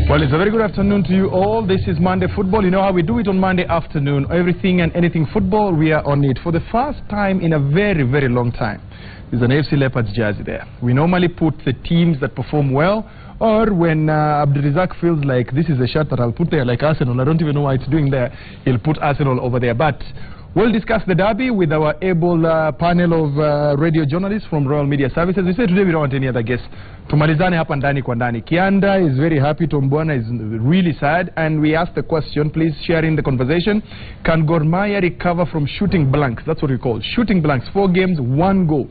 Well, it's a very good afternoon to you all. This is Monday Football. You know how we do it on Monday afternoon. Everything and anything football, we are on it. For the first time in a very, very long time, there's an AFC Leopards jersey there. We normally put the teams that perform well, or when Abdurizak feels like this is a shirt that I'll put there, like Arsenal. I don't even know why it's doing there. He'll put Arsenal over there. But we'll discuss the derby with our able panel of radio journalists from Royal Media Services. We said today we don't want any other guests. Tumalizane hapa ndani kwa ndani. Kianda is very happy. Tombwana is really sad. And we asked the question, please share in the conversation. Can Gor Mahia recover from shooting blanks? That's what we call shooting blanks. 4 games, 1 goal.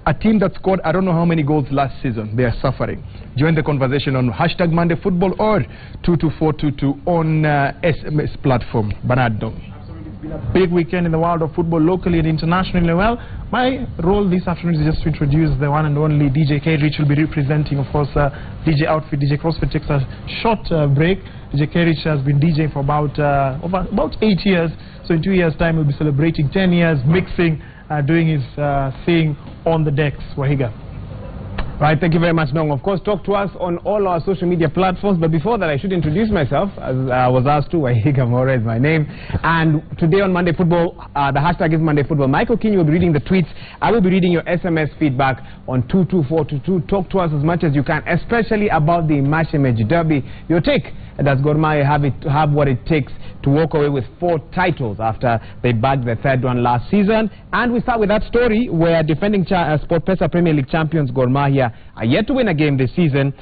A team that scored I don't know how many goals last season. They are suffering. Join the conversation on hashtag Monday Football or 22422 on SMS platform. Bernardo. Been a big weekend in the world of football, locally and internationally. Well, my role this afternoon is just to introduce the one and only DJ K. Rich. Will be representing, of course, DJ Outfit. DJ CrossFit takes a short break. DJ K. Rich has been DJing for about 8 years. So in 2 years' time, we'll be celebrating 10 years, mixing, doing his thing on the decks. Wahiga. Right, thank you very much, Nong. Of course, talk to us on all our social media platforms. But before that, I should introduce myself, as I was asked to. Wahiga Mora is my name. And today on Monday Football, the hashtag is Monday Football. Michael King will be reading the tweets. I will be reading your SMS feedback on 22422. Talk to us as much as you can, especially about the Mashemeji Derby. Your take, does Gor Mahia have what it takes to walk away with 4 titles after they bagged their 3rd one last season? And we start with that story where defending SportPesa Premier League champions Gor Mahia are yet to win a game this season,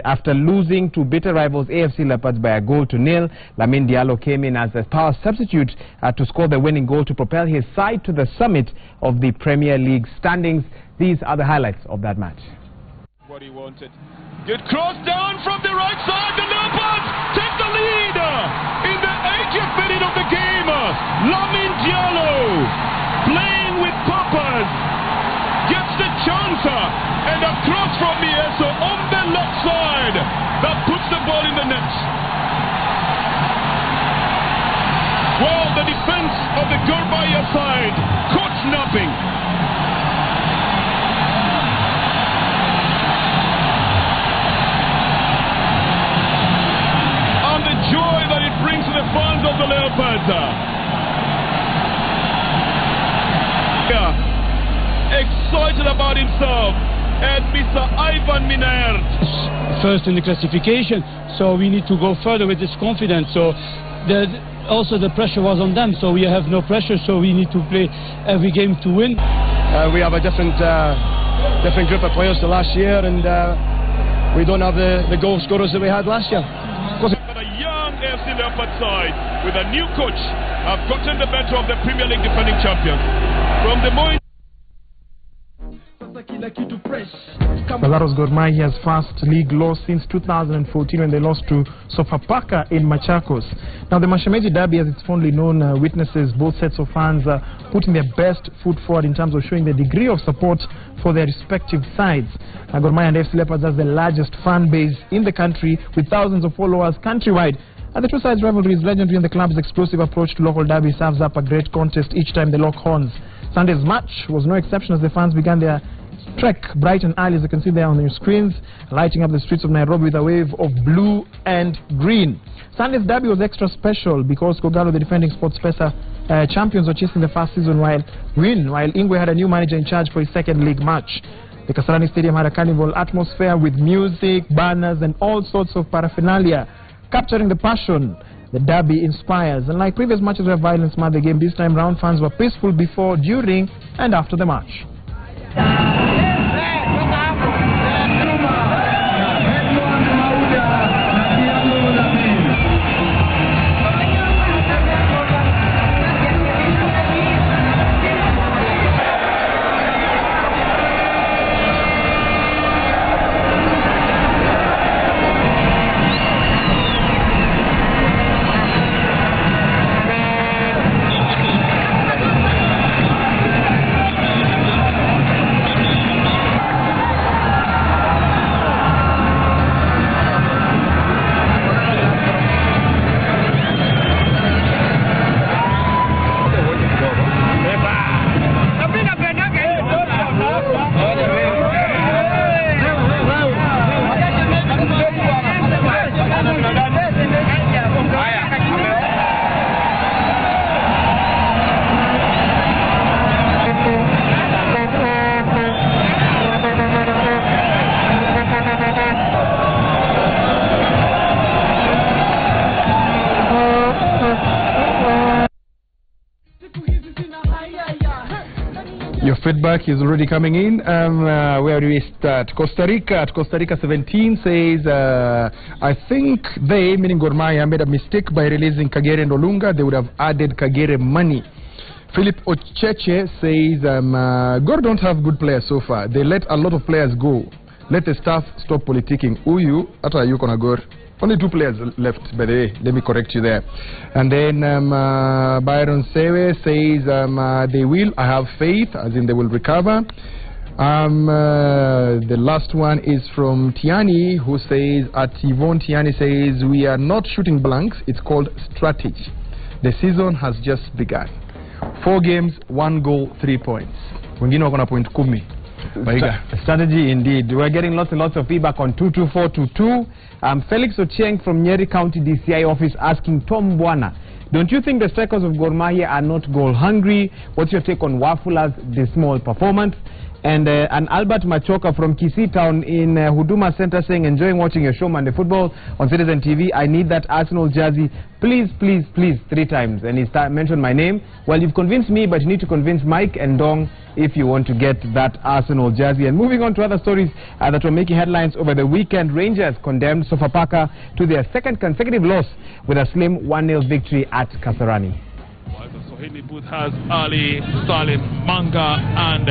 after losing to bitter rivals AFC Leopards by a goal to nil. Lamine Diallo came in as a power substitute to score the winning goal to propel his side to the summit of the Premier League standings. These are the highlights of that match. What he wanted. Good cross down from the right side. The Leopards take the lead in the 80th minute of the game. Lamine Diallo, playing with purpose, gets the chance, and a cross from Mieso on the left side that puts the ball in the net. Well, the defense of the Gor Mahia side caught nothing. And the joy that it brings to the fans of the Leopards. Excited about himself, and Mr. Ivan Minnaert. First in the classification, so we need to go further with this confidence. So also the pressure was on them, so we have no pressure, so we need to play every game to win. We have a different group of players to last year, and we don't have the goal scorers that we had last year. But a young AFC Leopard side with a new coach have gotten the better of the Premier League defending champions. From the moment Well, that was Gor Mahia's first league loss since 2014 when they lost to Sofapaka in Machakos. Now, the Mashemeji Derby, as it's fondly known, witnesses both sets of fans putting their best foot forward in terms of showing the degree of support for their respective sides. Gor Mahia and FC Leopards has the largest fan base in the country with thousands of followers countrywide. And the two sides' rivalry is legendary, and the club's explosive approach to local derby serves up a great contest each time they lock horns. Sunday's match was no exception as the fans began their trek bright and early, as you can see there on your screens, lighting up the streets of Nairobi with a wave of blue and green. Sunday's derby was extra special because Kogalo, the defending SportPesa champions, were chasing the first season while Ingwe had a new manager in charge for his 2nd league match. The Kasarani Stadium had a carnival atmosphere with music, banners and all sorts of paraphernalia, capturing the passion the derby inspires. And like previous matches where violence marred the game, this time round fans were peaceful before, during and after the match. feedback is already coming in. Where do we start? Costa Rica. At Costa Rica 17 says, I think they, meaning Gor Mahia, made a mistake by releasing Kagere and Olunga. They would have added Kagere money. Philip Ocheche says, Gor don't have good players so far. They let a lot of players go. Let the staff stop politicking. Uyu, ata you kona Gor. Only 2 players left, by the way. Let me correct you there. And then Byron Sewe says, they will. I have faith, as in they will recover. The last one is from Tiani, who says, at Yvonne Tiani says, we are not shooting blanks. It's called strategy. The season has just begun. 4 games, 1 goal, 3 points. Wengine wako na point 10. Strategy indeed. We're getting lots and lots of feedback on 22422. Felix Ochieng from Nyeri County DCI office asking Tom Bwana, don't you think the strikers of Gor Mahia are not goal hungry? What's your take on Wafula's dismal performance? And Albert Machoka from Kisii Town in Huduma Center saying, enjoying watching your show Monday Football on Citizen TV. I need that Arsenal jersey. Please, please, please, 3 times. And he mentioned my name. Well, you've convinced me, but you need to convince Mike and Dong if you want to get that Arsenal jersey. And moving on to other stories that were making headlines over the weekend. Rangers condemned Sofapaka to their 2nd consecutive loss with a slim 1-0 victory at Kasarani. The Swahili booth has Ali Salim Manga and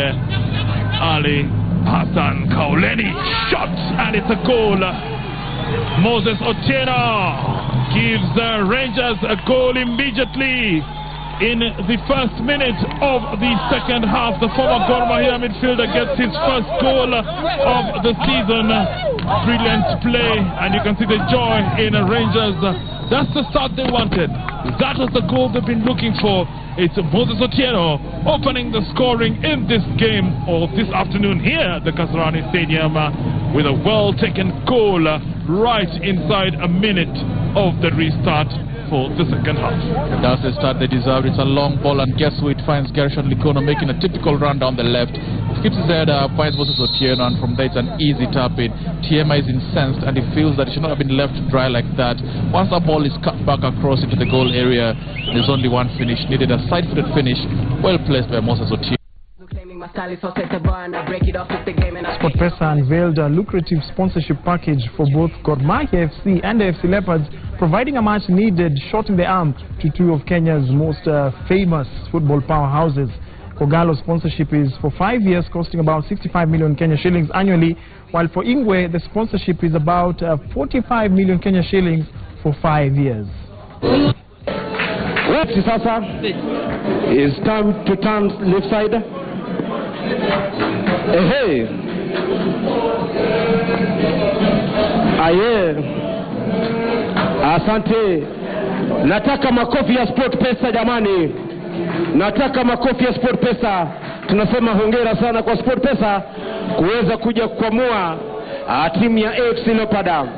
Ali Hassan Kauleni. Shot, and it's a goal. Moses Otieno gives the Rangers a goal immediately in the first minute of the second half. The former Gor Mahia midfielder gets his first goal of the season. Brilliant play, and you can see the joy in Rangers. That's the start they wanted. That was the goal they've been looking for. It's Moses Otieno opening the scoring in this game, or this afternoon here at the Kasarani Stadium, with a well-taken goal right inside a minute of the restart for the second half. That's the start they deserved. It's a long ball, and guess who it finds? Gershon Likono making a typical run down the left. Keeps his head up, finds Moses Otieno, and from there it's an easy tap in. TMI is incensed, and he feels that it should not have been left dry like that. Once the ball is cut back across into the goal area, there's only one finish needed, a side-footed finish, well placed by Moses Otieno. SportPesa unveiled a lucrative sponsorship package for both Gor Mahia FC and the FC Leopards, providing a much-needed shot in the arm to 2 of Kenya's most famous football powerhouses. Kogalo sponsorship is for 5 years, costing about 65 million Kenya shillings annually, while for Ingwe, the sponsorship is about 45 million Kenya shillings for 5 years. Sasa is time to turn left side. Hey, aye, asante. Nataka makofi ya SportPesa jamani. Nataka makofi ya SportPesa. Tunasema hongera sana kwa SportPesa kuweza kuja kuamua timu ya AFC Leopards.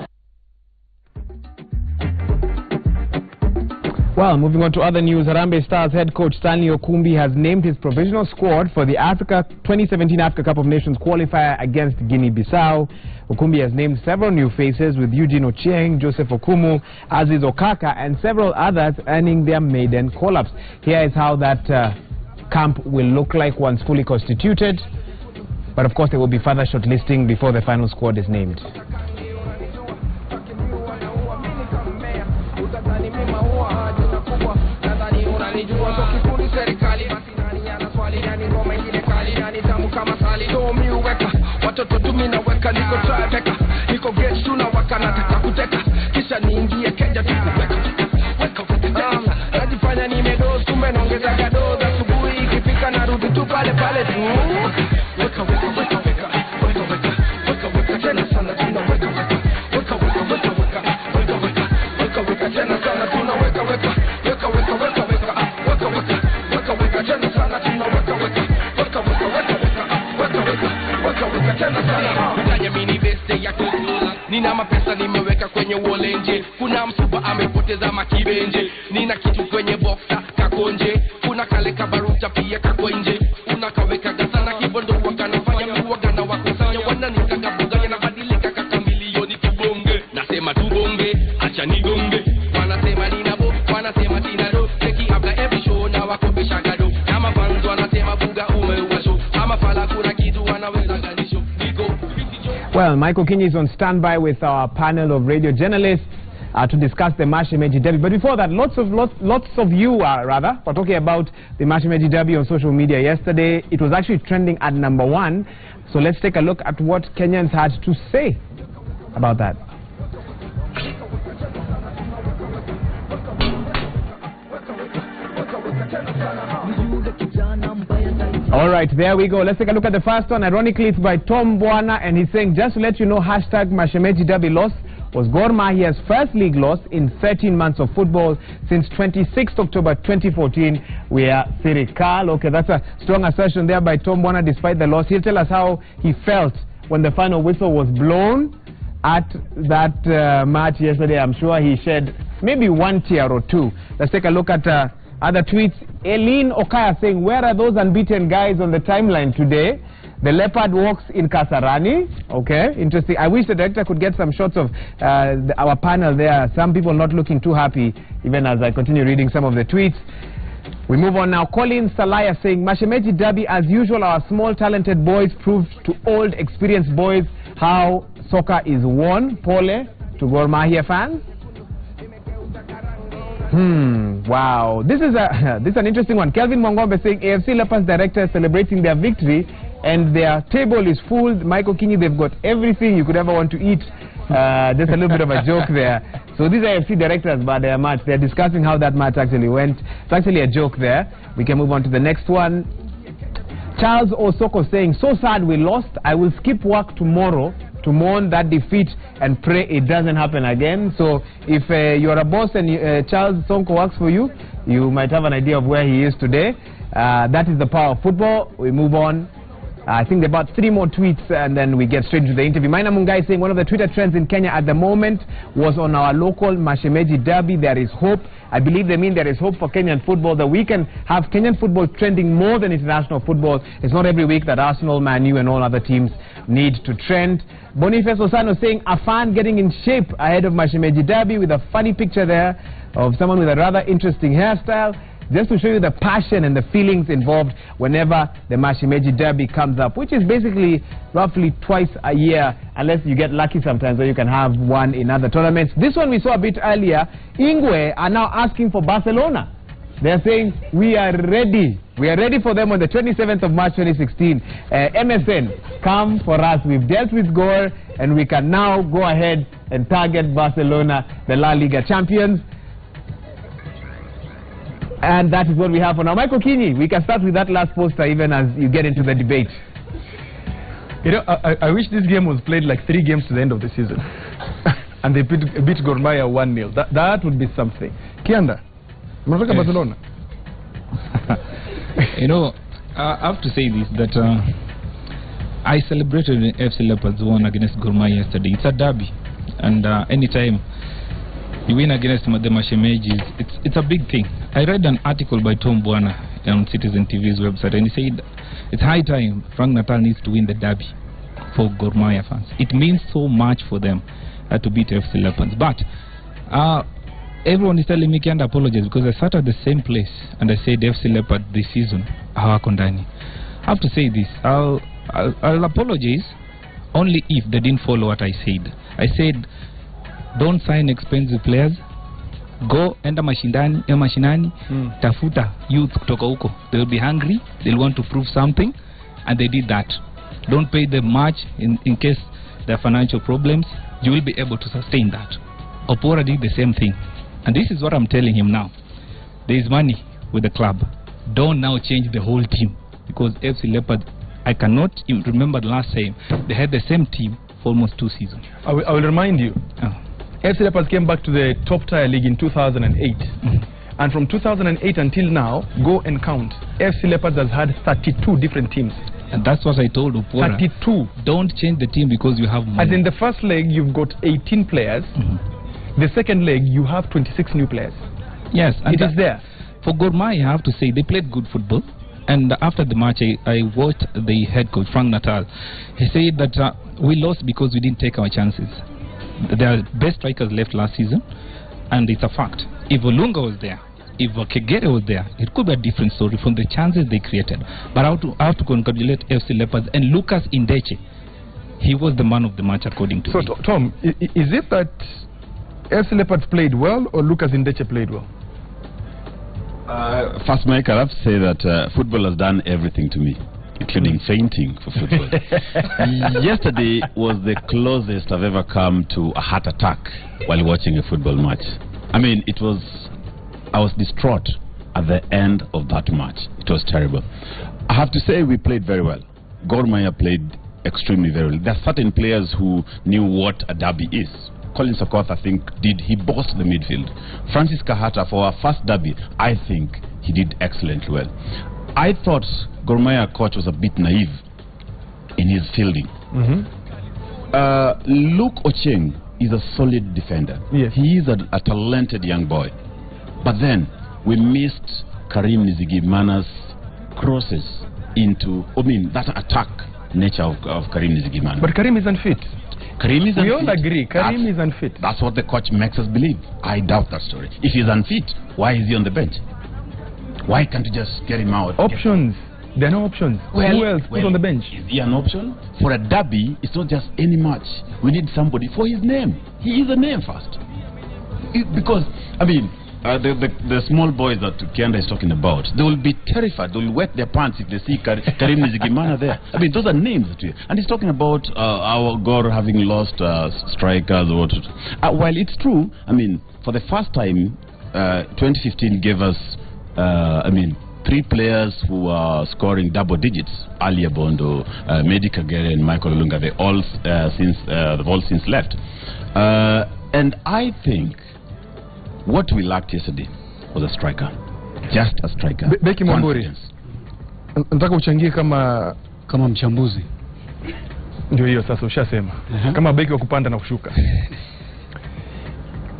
Well, moving on to other news, Harambee Stars head coach Stanley Okumbi has named his provisional squad for the 2017 Africa Cup of Nations qualifier against Guinea-Bissau. Okumbi has named several new faces, with Eugene Ochieng, Joseph Okumu, Aziz Okaka, and several others earning their maiden call-ups. Here is how that camp will look like once fully constituted. But of course, there will be further shortlisting before the final squad is named. Watoto tuminaweka niko trypeka, niko get tunawaka nataka kuteka, kisha niingie keja tukuweka weka najifanya nimedoz, tumenongeza gadoz, asubuhi ikifika narudi tu pale pale tu weka tena sana tunaweka weka tena sana tunaweka weka tena sana tunaweka nina mapesa nimeweka kwenye wallet. Kuna msuba amepoteza makibenje. Nina kitu kwenye boxa kakonje. Kuna kale kabaruta pia kako nje. Unakaweka gasana kibondo wakanafanya mbuwagana wakusanya. Wananitaka buganya na badilika kaka milioni tubonge. Nasema tubonge, acha nigonge. Wanasema nina bo, wanasema tina do. Teki abla every show na wakopesha gado. Kama fans wanasema buga umewasho. Ama Well, Michael Kinyi is on standby with our panel of radio journalists to discuss the Mashemeji Derby. But before that, lots of you were talking about the Mashemeji Derby on social media yesterday. It was actually trending at #1. So let's take a look at what Kenyans had to say about that. All right, there we go. Let's take a look at the first one. Ironically, it's by Tom Bwana, and he's saying, just to let you know, #Mashemeji Derby loss was Gor Mahia's first league loss in 13 months of football since 26th October 2014. We are Sirikal. Okay, that's a strong assertion there by Tom Bwana despite the loss. He'll tell us how he felt when the final whistle was blown at that match yesterday. I'm sure he shed maybe one tear or two. Let's take a look at other tweets. Eileen Okaya saying, where are those unbeaten guys on the timeline today? The leopard walks in Kasarani. Okay, interesting. I wish the director could get some shots of our panel there. Some people not looking too happy, even as I continue reading some of the tweets. We move on now. Colin Salaya saying, Mashemeji Derby, as usual, our small talented boys proved to old experienced boys how soccer is won. Pole to Gor Mahia fans. Wow. This is an interesting one. Kelvin Mongombe saying, AFC Leopards director celebrating their victory and their table is full. Michael Kinyi, they've got everything you could ever want to eat. Just a little bit of a joke there. So these are AFC directors about their match. They're discussing how that match actually went. It's actually a joke there. We can move on to the next one. Charles Osoko saying, so sad we lost. I will skip work tomorrow to mourn that defeat and pray it doesn't happen again. So if you're a boss and Charles Sonko works for you, you might have an idea of where he is today. That is the power of football. We move on. I think there are about 3 more tweets and then we get straight into the interview. Maina Mungai saying one of the Twitter trends in Kenya at the moment was on our local Mashemeji Derby. There is hope. I believe they mean there is hope for Kenyan football, that we can have Kenyan football trending more than international football. It's not every week that Arsenal, Man U and all other teams need to trend. Boniface Osano saying a fan getting in shape ahead of Mashemeji Derby with a funny picture there of someone with a rather interesting hairstyle, just to show you the passion and the feelings involved whenever the Mashemeji Derby comes up, which is basically roughly twice a year, unless you get lucky sometimes where you can have one in other tournaments. This one we saw a bit earlier. Ingwe are now asking for Barcelona. They're saying, we are ready. We are ready for them on the 27th of March 2016. MSN, come for us. We've dealt with Gor, and we can now go ahead and target Barcelona, the La Liga champions. And that is what we have for now. Michael Kinyi, we can start with that last poster even as you get into the debate. You know, I wish this game was played like 3 games to the end of the season. And they beat Gor Mahia 1-0. That would be something. Kianda, Mnatoka Barcelona. You know, I have to say this, that I celebrated FC Leopards won against Gor Mahia yesterday. It's a derby. And anytime you win against the Mashemejis, it's a big thing. I read an article by Tom Bwana on Citizen TV's website, and he said it's high time Frank Natal needs to win the derby for Gor Mahia fans. It means so much for them to beat FC Leopards. But everyone is telling me can't apologize because I sat at the same place and I said FC Leopards this season hawako ndani. I have to say this. I'll apologize only if they didn't follow what I said. I said, don't sign expensive players. Go enda mashinani, tafuta youth kutoka huko. They will be hungry, they'll want to prove something, and they did that. Don't pay them much in case there are financial problems. You will be able to sustain that. Opora did the same thing. And this is what I'm telling him now. There is money with the club. Don't now change the whole team. Because FC Leopards, I cannot even remember the last time they had the same team for almost 2 seasons. I will remind you. FC Leopards came back to the top tier league in 2008. And from 2008 until now, go and count. FC Leopards has had 32 different teams. And that's what I told Opora. 32. Don't change the team because you have money. As in the first leg, you've got 18 players. The second leg, you have 26 new players. Yes. And it is there. For Gor Mahia, I have to say, they played good football. And after the match, I watched the head coach, Frank Natal. He said that we lost because we didn't take our chances. There are best strikers left last season, and it's a fact. If Olunga was there, if Kegere was there, it could be a different story from the chances they created. But I have to congratulate FC Leopards and Lucas Indeche. he was the man of the match according to me. So, Tom, is it that FC Leopards played well or Lucas Indeche played well? First, Mike, I have to say that football has done everything to me, including fainting for football. Yesterday was the closest I've ever come to a heart attack while watching a football match. I mean, I was distraught at the end of that match. It was terrible. I have to say we played very well. Gor Mahia played extremely very well. There are certain players who knew what a derby is. Colin Sokoth, I think, he bossed the midfield. Francis Kahata, for our first derby, I think he did excellently well. I thought Gor Mahia coach was a bit naive in his fielding. Luke Ocheng is a solid defender. Yes. He is a talented young boy. But then we missed Karim Nizigimana's crosses into, that attack nature of Karim Nizigimana. But Karim isn't fit. Karim is unfit. We all agree, Karim is unfit. That's what the coach makes us believe. I doubt that story. If he's unfit, why is he on the bench? Why can't you just get him out? Options. There are no options. Who else put on the bench? Is he an option? For a derby, it's not just any match. We need somebody for his name. He is a name first. Because, the small boys that Kianda is talking about, they will be terrified. They will wet their pants if they see Karim Nizigimana there. Those are names. And he's talking about our Gor having lost strikers. While it's true, for the first time, 2015 gave us, 3 players who are scoring double digits. Ali Abondo, Mehdi Kagere, and Michael Olunga. They've all since left. And I think what we lacked yesterday was a striker. Just a striker. Beki Mwamburi, nataka uchangie kama mchambuzi. Ndio hiyo sasa ushasema. Kama beki wa kupanda na kushuka.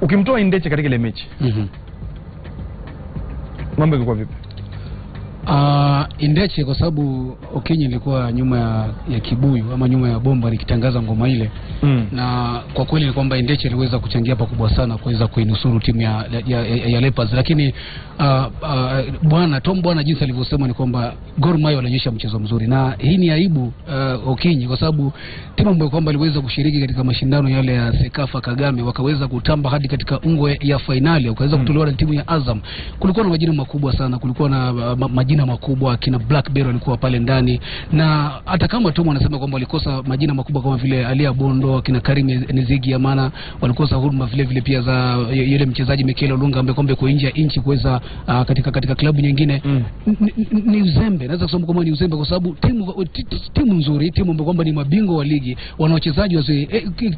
Ukimtoa Indeche katika ile mechi. Mambo yalikuwa vipi? Indeche kwa sababu Okinyi ilikuwa nyuma ya kibuyu ama nyuma ya bomba likitangaza ngoma ile. Na kwa kweli ni kwamba Indeche aliweza kuchangia pakubwa sana kuweza kuinusuru timu ya Leopards, lakini Tom jinsi alivyosema ni kwamba Gor Mahia walionyesha mchezo mzuri, na hii ni aibu Okinyi kwa sababu timu ambayo kwamba iliweza kushiriki katika mashindano yale ya Sekafa Kagame wakaweza kutamba hadi katika ungwe ya finali, wakaweza kutolewa na timu ya Azam. Kulikuwa na majina makubwa sana, kulikuwa na majina makubwa, kina Blackberry walikuwa pale ndani, na hata kama Tom anasema kwamba walikosa majina makubwa kama vile Ali Abondo, kina Karim Nizigimana, walikosa huduma vile pia za yule mchezaji Mikel Olunga ambaye kombe kwa nje ya nchi kuweza katika klabu nyingine. Ni uzembe, naweza kusema kwamba ni uzembe kwa sababu timu nzuri, timu ambayo kwamba ni mabingwa wa ligi, wana wachezaji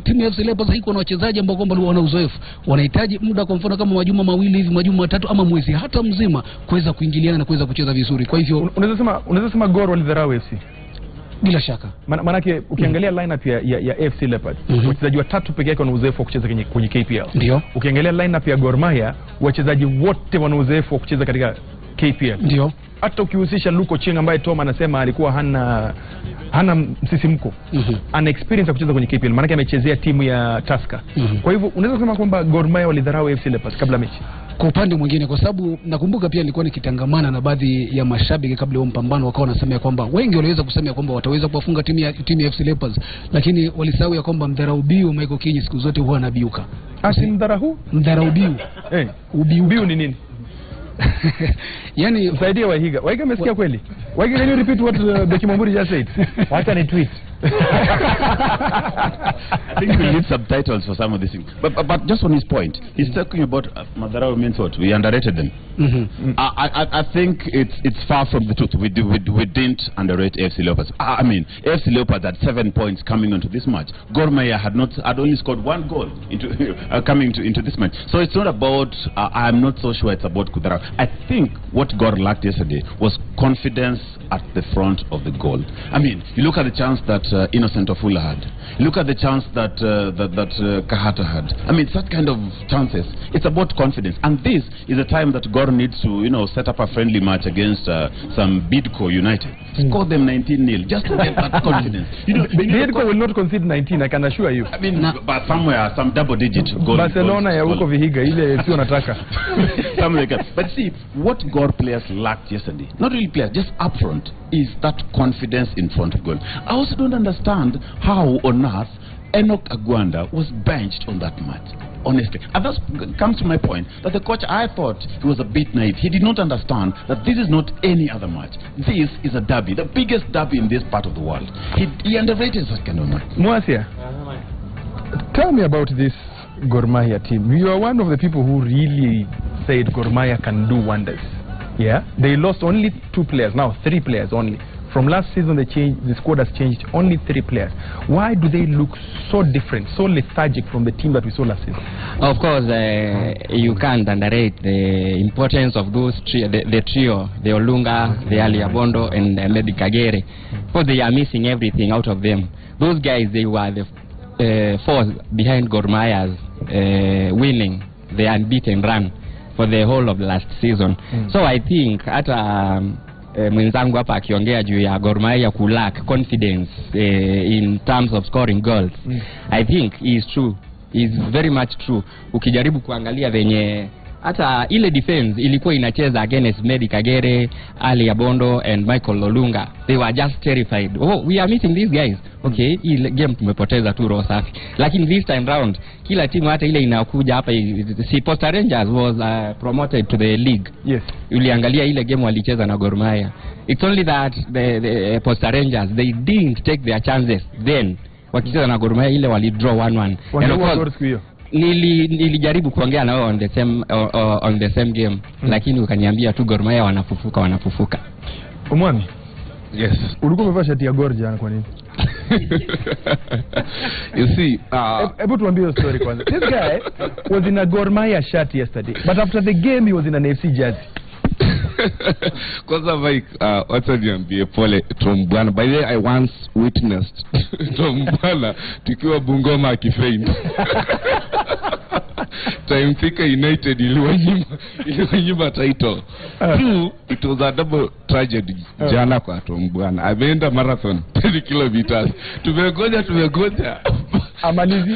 timu ya FC Leopards haiko na wachezaji ambao kwamba wana uzoefu, wanahitaji muda, kwa mfano kama majuma mawili hivi, majuma matatu ama mwezi hata mzima kuweza kuingiliana na kuweza kucheza vizuri. Kwa hivyo unaweza sema Gor walidharau FC bila shaka. Manake ukiangalia lineup ya FC Leopards, wachezaji watatu pekee yake wana uzoefu wa kucheza kwenye KPL. Ndio. Ukiangalia lineup ya Gor Mahia, wachezaji wote wana uzoefu wa kucheza katika KPL. Ndio. Hata ukihusisha Luko Ching ambaye Tom anasema alikuwa hana msisimko. Ana experience ya kucheza kwenye KPL, manake amechezea timu ya Tusker. Kwa hivyo unaweza kusema kwamba Gor Mahia walidharau FC Leopards kabla mechi. Kwa upande mwingine, kwa sababu nakumbuka pia nilikuwa nikitangamana na baadhi ya mashabiki kabla ya mpambano, wakawa wanasema kwamba wengi waliweza kusema kwamba wataweza kuwafunga timu ya FC Leopards, lakini walisahau ya kwamba mdharaubiu Michael Kinyi siku zote huwa anabiuka. Mdharaubiu. Ubiu ni nini? Yani msaidie Waihiga. Waihiga umesikia kweli? Waihiga, can you repeat what Beki Mwamburi just said? Wacha ni tweet. I think we need subtitles for some of these things. But just on his point, he's talking about Madarao means what? We underrated them. I think it's far from the truth. We didn't underrate AFC Leopards. AFC Leopards had 7 points coming onto this match. Gor Mahia had only scored 1 goal coming into this match. So it's not about. I'm not so sure it's about Kudarao. I think what Gor lacked yesterday was confidence at the front of the goal. You look at the chance that Innocent Ofula had. You look at the chance that that Kahata had. I mean, such kind of chances. It's about confidence, and this is a time that Gor needs to, set up a friendly match against some Bidco United. Score them 19-0 just to get that confidence. Bidco will not concede 19, I can assure you. I mean, but somewhere, some double-digit goal. Barcelona ya huko Vihiga ile sio nataka. Something like that. But see, what Gor players lacked yesterday, not really players, just up front, is that confidence in front of goal. I also don't understand how on earth Enoch Agwanda was benched on that match. Honestly, and that comes to my point that the coach, I thought he was a bit naive. He did not understand that this is not any other match. This is a derby, the biggest derby in this part of the world. He underrated such kind of match. Moasia, tell me about this Gor Mahia team. You are one of the people who really said Gor Mahia can do wonders. Yeah, they lost only 2 players, now 3 players only. From last season, the squad has changed, only 3 players. Why do they look so different, so lethargic from the team that we saw last season? Of course, you can't underrate the importance of those the trio, the Olunga, the Ali Abondo, and Medi Kagere. Because they are missing everything out of them. Those guys, they were the force behind Gor Mahia's winning the unbeaten run for the whole of last season. So I think mwenzangu hapa akiongea juu ya Gor Mahia kulack confidence in terms of scoring goals, I think is true, is very much true. Ukijaribu kuangalia venye hata ile defense ilikuwa inacheza against Medi Kagere, Ali Abondo and Michael Olunga, they were just terrified. Oh, we are missing these guys. Okay, hii game tumepoteza tu roho safi. Lakini this time round kila timu hata ile inakuja hapa, si Posta Rangers was promoted to the league. Yes. Uliangalia ile game walicheza na Gor Mahia. It's only that the Posta Rangers, they didn't take their chances then. Wakicheza na Gor Mahia ile wali draw 1-1. Nilijaribu kuongea na wao on the same game, lakini ukaniambia tu Gor Mahia wanafufuka. Omwami. Yes. Ulikuwa umevaa shati ya Gor jana kwa nini? You see, able to ambia story kwanza. This guy was in a Gor Mahia shirt yesterday, but after the game he was in an FC jersey. Kwanza Mike, wacha niambie pole Tom Bwana. By the way, I once witnessed Tom Bwana tukiwa Bungoma akifaint. Time Thika United iliwanyima title. It was a double tragedy jana kwa Tom Bwana. Ameenda marathon 10 kilometers. Tumegoja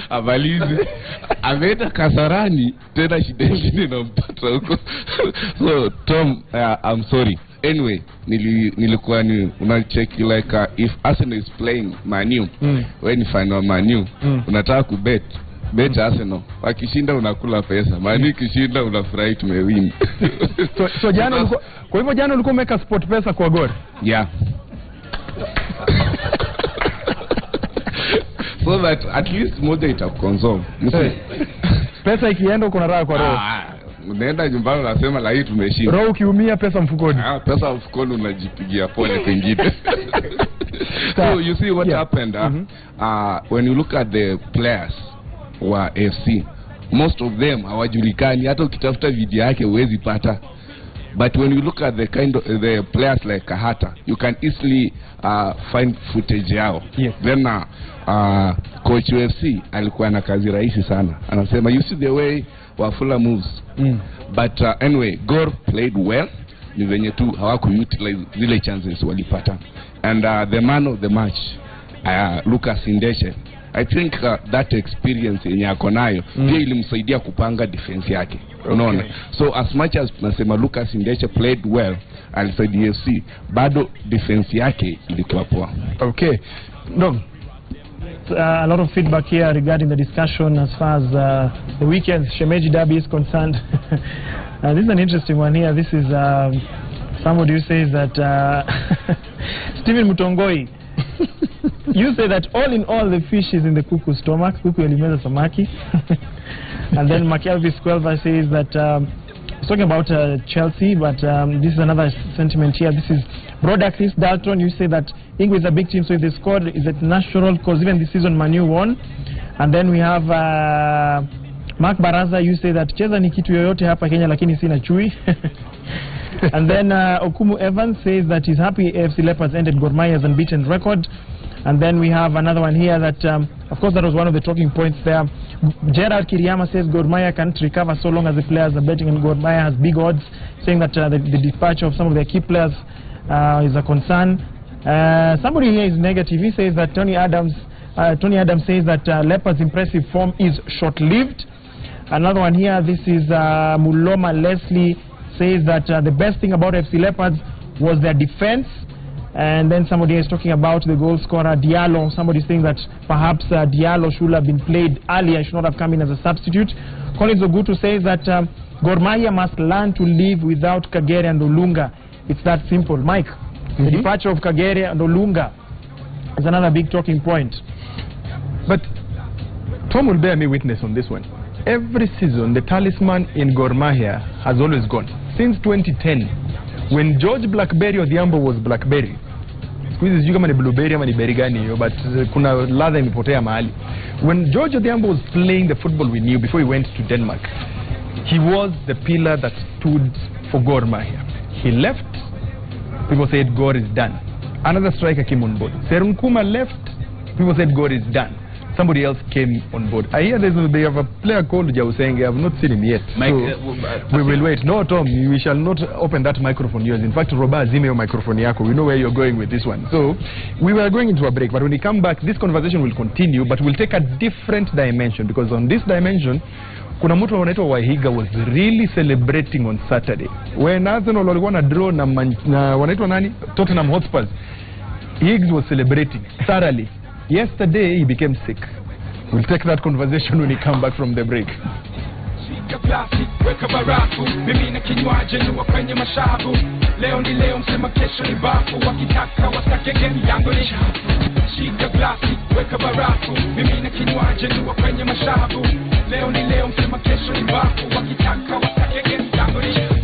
amalizi. Ameenda Kasarani tena shida nyingine na mpata huko. So Tom, I'm sorry. Anyway, nilikuwa unacheki like if Arsenal is playing Man U, when final Man U, unataka kubet Arsenal. Wakishinda unakula pesa. Man U kishinda unafurahi tumewin. So jana kwa hivyo jana ulikuwa umeka sport pesa kwa Gor? Yeah. So that at least moja itakuconsume. Pesa ikienda uko na raha kwa roho. Unaenda nyumbani unasema la hii tumeshinda. Roho ukiumia pesa mfukoni. Pesa mfukoni unajipigia pole pengine. So you see what happened when you look at the players wa FC, most of them hawajulikani, hata ukitafuta video yake huwezi pata. But when you look at the kind of the players like Kahata, you can easily find footage yao. Yes. Then coach UFC alikuwa na kazi rahisi sana. Anasema you see the way Wafula moves. But anyway, Gor played well. Ni venye tu hawaku utilize zile chances walipata. And the man of the match, Lucas Indeshe, I think that experience yenye ako nayo pia ilimsaidia kupanga defense yake. Unaona? So as much as tunasema Lucas Indeshe played well alisaidia FC, bado defense yake ilikuwa poa. Okay. No. A lot of feedback here regarding the discussion as far as the weekend's Shemeji Derby is concerned. This is an interesting one here. This is somebody who says that Stephen Mutongoi, you say that all in all the fish is in the kuku's stomach. Kuku elimeza samaki. And then Makelvis Squelva says that he's talking about Chelsea, but this is another sentiment here. This is Broder Chris Dalton. You say that Ingwe is a big team, so if they scored, is it natural? Because even this season Manu won. And then we have Mark Baraza. You say that cheza ni kitu yoyote hapa Kenya lakini sina chui. And then Okumu Evans says that he's happy AFC Leopards ended Gor Mahia's unbeaten record. And then we have another one here that Of course, that was one of the talking points there. Gerard Kiriyama says Gor Mahia can't recover so long as the players are betting, and Gor Mahia has big odds, saying that the departure of some of their key players is a concern. Somebody here is negative. He says that Tony Adams says that Leopards' impressive form is short-lived. Another one here, this is Muloma Leslie, says that the best thing about FC Leopards was their defense. And then somebody is talking about the goal scorer Diallo. Somebody saying that perhaps Diallo should have been played earlier, should not have come in as a substitute. Collins Ogutu says that Gor Mahia must learn to live without Kagere and Olunga. It's that simple. Mike, the departure of Kagere and Olunga is another big talking point. But Tom will bear me witness on this one. Every season, the talisman in Gor Mahia has always gone. Since 2010, when George Blackberry Odhiambo was Blackberry, squeeze sijui kama ni blueberry ama ni berry gani hiyo, but kuna ladha imepotea mahali. When George Odhiambo was playing the football we knew before he went to Denmark, he was the pillar that stood for Gor Mahia. He left, people said Gor is done. Another striker came on board. Serunkuma left, people said Gor is done. Somebody else came on board. I hear they have a player called Jausenge. I have not seen him yet. Mike, so we will wait. No, Tom, we shall not open that microphone yours. In fact, Roba Zimeo microphone yako. We know where you're going with this one. So we were going into a break, but when we come back, this conversation will continue, but we'll take a different dimension, because on this dimension, kuna mtu anaitwa Wahiga was really celebrating on Saturday. When Arsenal walikuwa na draw na wanaitwa nani? Tottenham Hotspurs. Higgs was celebrating thoroughly. Yesterday he became sick. We'll take that conversation when we come back from the break. Weka barafu, mimi na kinywaji ni kwenye mashavu. Leo ni leo, msema kesho ni bafu. Wakitaka watake geni yangu ni shafu. Shika glasi, weka barafu, mimi na kinywaji ni kwenye mashavu. Leo ni leo, msema kesho ni bafu. Wakitaka watake geni yangu ni shafu.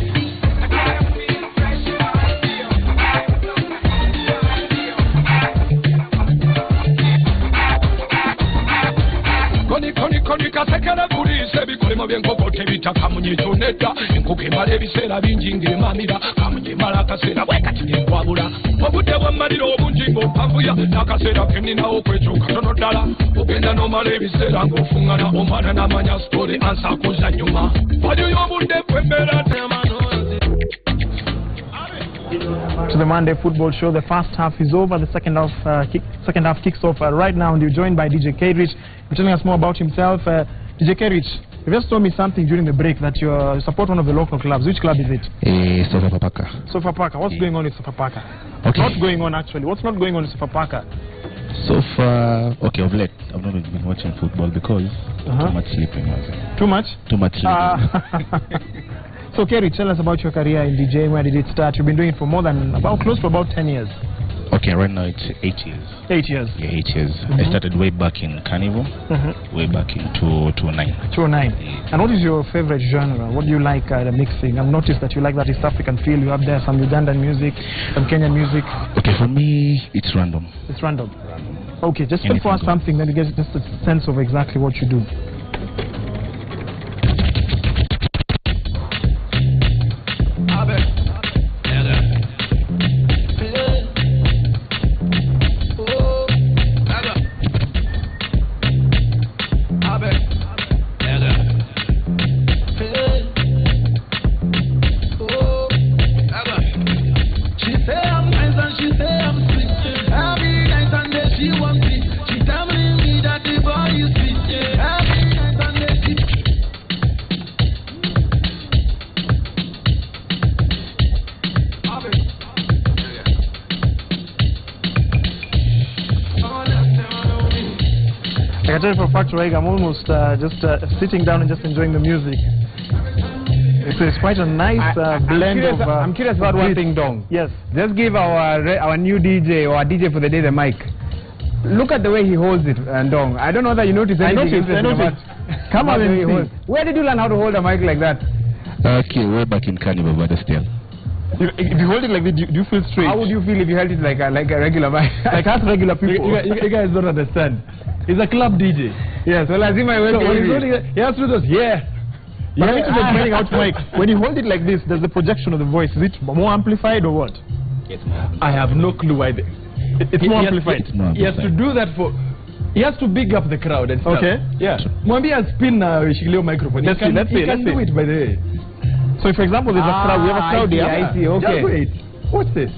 Koni kasekera kulise bikolema byenkokote bitaka munyitoneta nkukemala ebiseera bingi ng'emamira kamunyemala akaseera bwekatire nkwabula obudde bwammalira obungi ng'opavuya n'akaseera keninawo okwekyuka tono ddala ogenda n'omala ebiseera ng'ofuŋŋana omwana n'amanya sitole ansaakuza nnyuma waliyo obudde bwembeera To the Monday Football Show. The first half is over. The second half kicks off right now, and you're joined by DJ K-Rich. You're telling us more about himself. DJ K-Rich, you just told me something during the break that you support one of the local clubs. Which club is it? Sofapaka. Sofapaka. What's going on with Sofapaka? Okay. What's going on actually? What's not going on with Sofapaka? So far, okay, of late, I've not been watching football because too much sleeping. Too much? Too much sleeping. So, Kerry, tell us about your career in DJing. Where did it start? You've been doing it for close to about 10 years. Okay, right now it's 8 years. 8 years? Yeah, 8 years. I started way back in Carnival, way back in 2009. 2009. And what is your favorite genre? What do you like the mixing? I've noticed that you like that East African feel. You have there some Ugandan music, some Kenyan music. Okay, for me, it's random. It's random? Okay, just spell for us something, then you get just a sense of exactly what you do. I can tell you for a fact, Raig, I'm almost just sitting down and just enjoying the music. It's quite a nice blend of... I'm curious about one thing, Dong. Yes. Just give our new DJ or our DJ for the day the mic. Look at the way he holds it, Dong. I don't know that you noticed anything. I noticed. Come on and see. Where did you learn how to hold a mic like that? Okay, way back in Carnival, but still. If you hold it like this, do you feel straight? How would you feel if you held it like a regular mic? Like us regular people. You guys don't understand. He's a club DJ. Yes, well, I see my way. So when he's holding it, he has to do this, yeah. You need to be pointing out mic. When you hold it like this, there's the projection of the voice. Is it more amplified or what? It's more amplified. I have no clue why. It's more amplified. It's more amplified. He has to do that for He has to big up the crowd and stuff. Okay. Yeah. Mwambie spin shikilio microphone. Let's see. He can do it by the way. So for example, there's a crowd. We have a crowd here. I see. Okay. Just wait. What's this?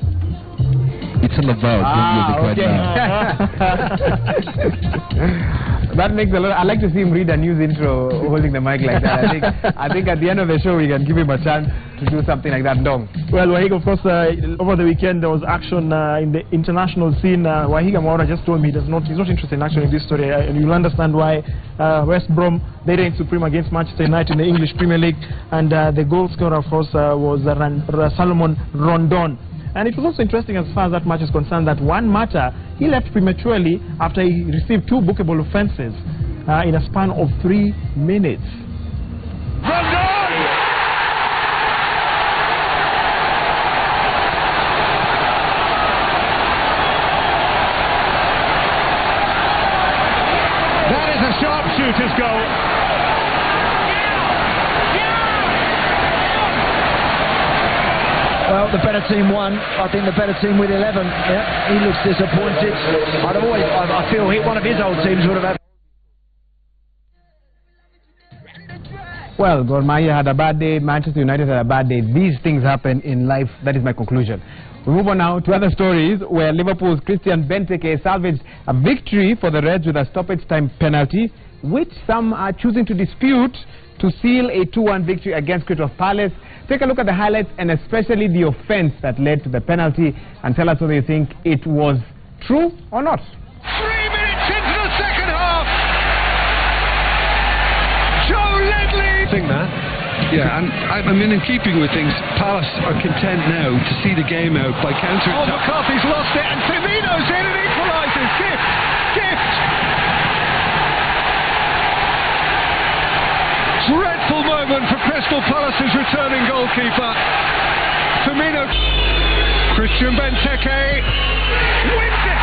It's all about music right now. That makes a lot. I like to see him read a news intro holding the mic like that. I think at the end of the show we can give him a chance to do something like that. Dong. Well, Wahiga, of course, over the weekend there was action in the international scene. Wahiga Mwaura just told me he's not interested in action in this story, and you'll understand why. West Brom, they reigned supreme against Manchester United in the English Premier League, and the goal scorer, of course, was Salomon Rondon. And it was also interesting as far as that match is concerned that Juan Mata, he left prematurely after he received 2 bookable offences in a span of 3 minutes. That is a sharpshooter's goal. Well, the better team won. I think the better team with 11. Yeah, he looks disappointed. I feel one of his old teams would have had. Well, Gor Mahia had a bad day. Manchester United had a bad day. These things happen in life. That is my conclusion. We move on now to other stories where Liverpool's Christian Benteke salvaged a victory for the Reds with a stoppage time penalty, which some are choosing to dispute to seal a 2-1 victory against Crystal Palace. Take a look at the highlights and especially the offence that led to the penalty and tell us whether you think it was true or not. 3 minutes into the second half. Joe Ledley. Think that. Yeah, and I mean, in keeping with things, Palace are content now to see the game out by counter-attack. Oh, McCarthy's lost it, and Firmino's in and equalises. Gift. Dreadful moment for Crystal Palace's returning goalkeeper. Firmino. Christian Benteke wins it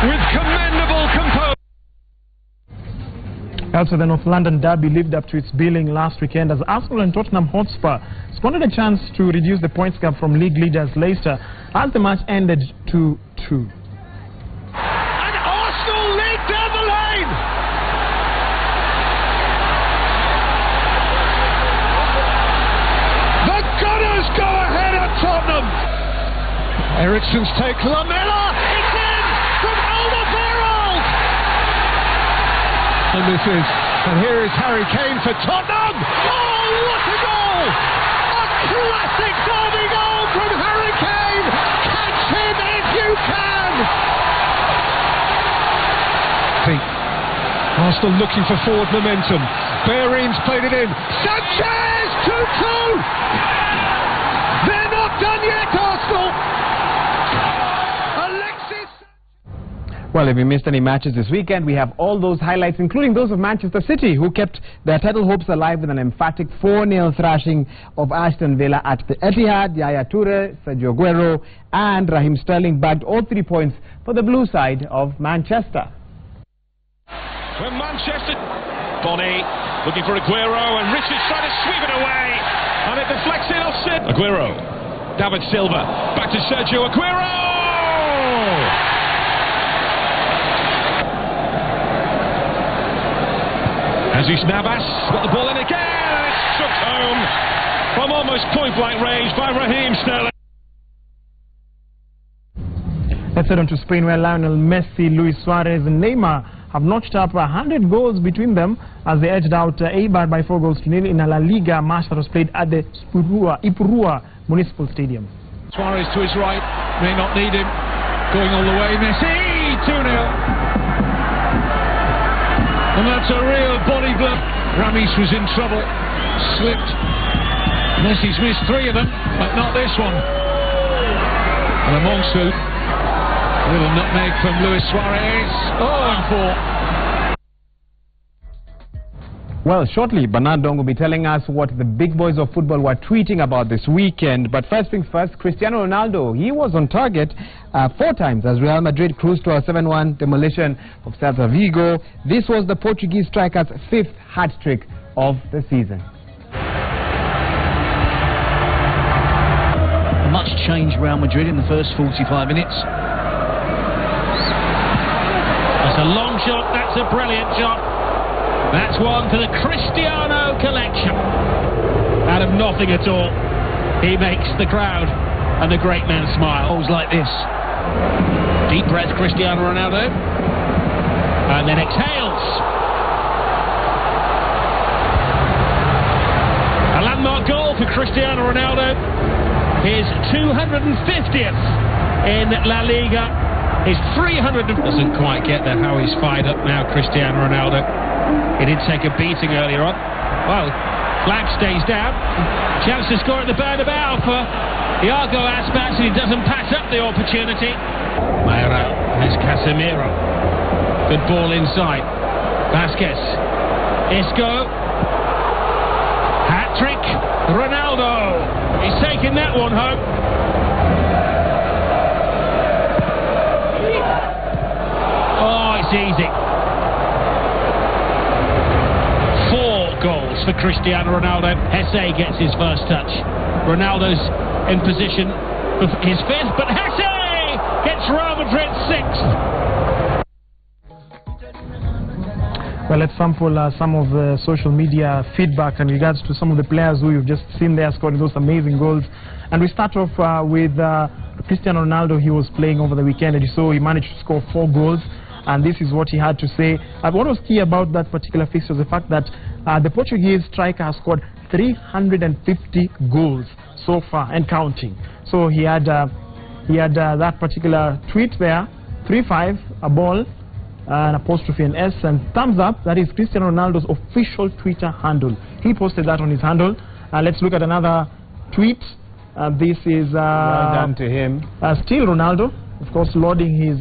with commendable composure. Also, the North London derby lived up to its billing last weekend as Arsenal and Tottenham Hotspur squandered a chance to reduce the points gap from league leaders Leicester as the match ended 2-2. And Arsenal lead down the lane. The Gunners go ahead at Tottenham. Eriksen's take Lamela. It's in from Alderweireld. And here is Harry Kane for Tottenham. Oh, what a goal! A classic derby goal from Harry Kane. Catch him if you can. Arsenal looking for forward momentum. Behrens played it in. Sanchez 2-2. They're not done yet, Arsenal. Well, if you missed any matches this weekend, we have all those highlights, including those of Manchester City, who kept their title hopes alive with an emphatic 4-0 thrashing of Aston Villa at the Etihad. Yaya Toure, Sergio Aguero and Raheem Sterling bagged all 3 points for the blue side of Manchester. When Manchester... Bonnie looking for Aguero, and Richards trying to sweep it away, and it deflects it offset. Aguero, David Silva, back to Sergio Aguero! Jesus Navas got the ball in again, and it's struck home from almost point-blank range by Raheem Sterling. Let's head on to Spain, where Lionel Messi, Luis Suarez and Neymar have notched up 100 goals between them as they edged out Eibar by 4 goals to nil in a La Liga match that was played at the Ipurua Municipal Stadium. Suarez to his right, may not need him, going all the way, Messi, 2-0. And that's a real body blow. Ramis was in trouble, slipped. Messi's missed 3 of them, but not this one. And Amonsu, a little nutmeg from Luis Suarez. 0-4. Well, shortly, Bernard Dong will be telling us what the big boys of football were tweeting about this weekend. But first things first, Cristiano Ronaldo, he was on target 4 times as Real Madrid cruised to a 7-1 demolition of Celta Vigo. This was the Portuguese striker's 5th hat-trick of the season. Much changed Real Madrid in the first 45 minutes. That's a long shot, that's a brilliant shot. That's one for the Cristiano collection. Out of nothing at all, he makes the crowd and the great man smile. Always like this. Deep breath, Cristiano Ronaldo. And then exhales. A landmark goal for Cristiano Ronaldo. His 250th in La Liga. His 300... Doesn't quite get there how he's fired up now, Cristiano Ronaldo. He did take a beating earlier on. Well, flag stays down. Chance to score at the Bernabeu for Iago Aspas, and he doesn't pass up the opportunity. Mayoral has Casemiro. Good ball inside. Vasquez. Isco. Hat-trick. Ronaldo. He's taken that one home. Oh, it's easy. 4 goals for Cristiano Ronaldo. Hesse gets his first touch. Ronaldo's in position for his 5th, but Hesse gets Real Madrid 6th. Well, let's sample some of the social media feedback in regards to some of the players who you've just seen there scoring those amazing goals. And we start off with Cristiano Ronaldo. He was playing over the weekend, and so he managed to score 4 goals. And this is what he had to say. What was key about that particular fixture was the fact that the Portuguese striker has scored 350 goals so far and counting. So he had that particular tweet there, 3-5, a ball, an apostrophe, an S, and thumbs up. That is Cristiano Ronaldo's official Twitter handle. He posted that on his handle. Let's look at another tweet. This is well done to him. Still Ronaldo, of course, lauding his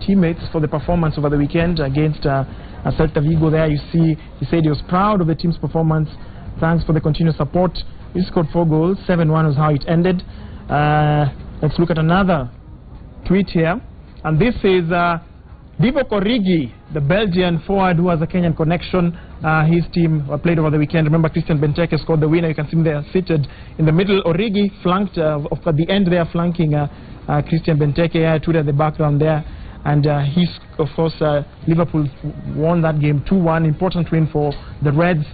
teammates for the performance over the weekend against Celta Vigo. There you see he said he was proud of the team's performance. Thanks for the continued support. He scored 4 goals. 7-1 was how it ended. Let's look at another tweet here, and this is Divock Origi, the Belgian forward who has a Kenyan connection. His team played over the weekend. Remember, Christian Benteke scored the winner. You can see him there seated in the middle. Origi flanked, at the end there, flanking Christian Benteke. I tweeted at the background there. And he's, of course, Liverpool won that game 2-1. Important win for the Reds.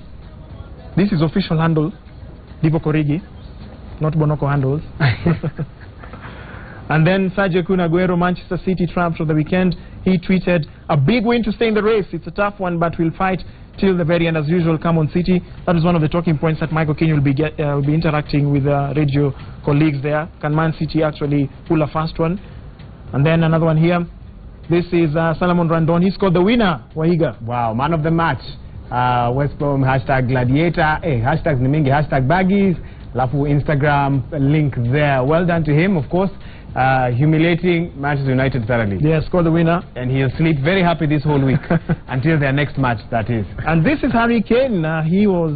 This is official handle, Divock Origi, not Bonoko handles. And then Sergio Kun Aguero, Manchester City triumphed on the weekend. He tweeted, a big win to stay in the race. It's a tough one, but we'll fight till the very end as usual. Come on, City. That is one of the talking points that Michael Keane will be interacting with radio colleagues there. Can Man City actually pull a fast one? And then another one here. This is Salomon Rondon. He scored the winner, Wahiga. Wow, man of the match. West Brom, hashtag Gladiator. Hashtag Nimingi, hashtag Baggies. Lafu Instagram link there. Well done to him, of course. Humiliating Manchester United thoroughly. Yeah, scored the winner. And he'll sleep very happy this whole week until their next match, that is. And this is Harry Kane. He was,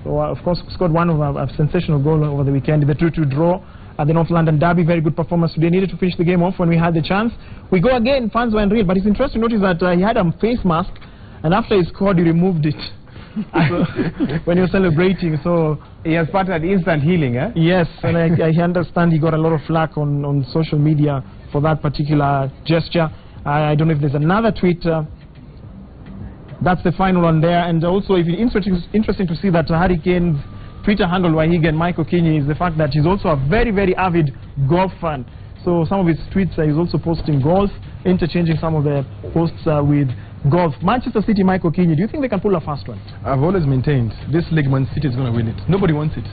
of course, scored one of a sensational goal over the weekend, the 2-2 draw at the North London Derby. Very good performance today. Needed to finish the game off when we had the chance. We go again. Fans were unreal. But it's interesting to notice that he had a face mask, and after he scored, he removed it. When you're celebrating, so he has started instant healing, eh? Yes, and I understand he got a lot of flack on social media for that particular gesture. I don't know if there's another tweet. That's the final one there. And also, if it's interesting to see that Harry Kane's Twitter handle, Wahiga and Michael Keane, is the fact that he's also a very, very avid golf fan. So some of his tweets, he's also posting golf, interchanging some of the posts with golf. Manchester City, Michael Keane, do you think they can pull a fast one? I've always maintained this league, Man City is going to win it. Nobody wants it.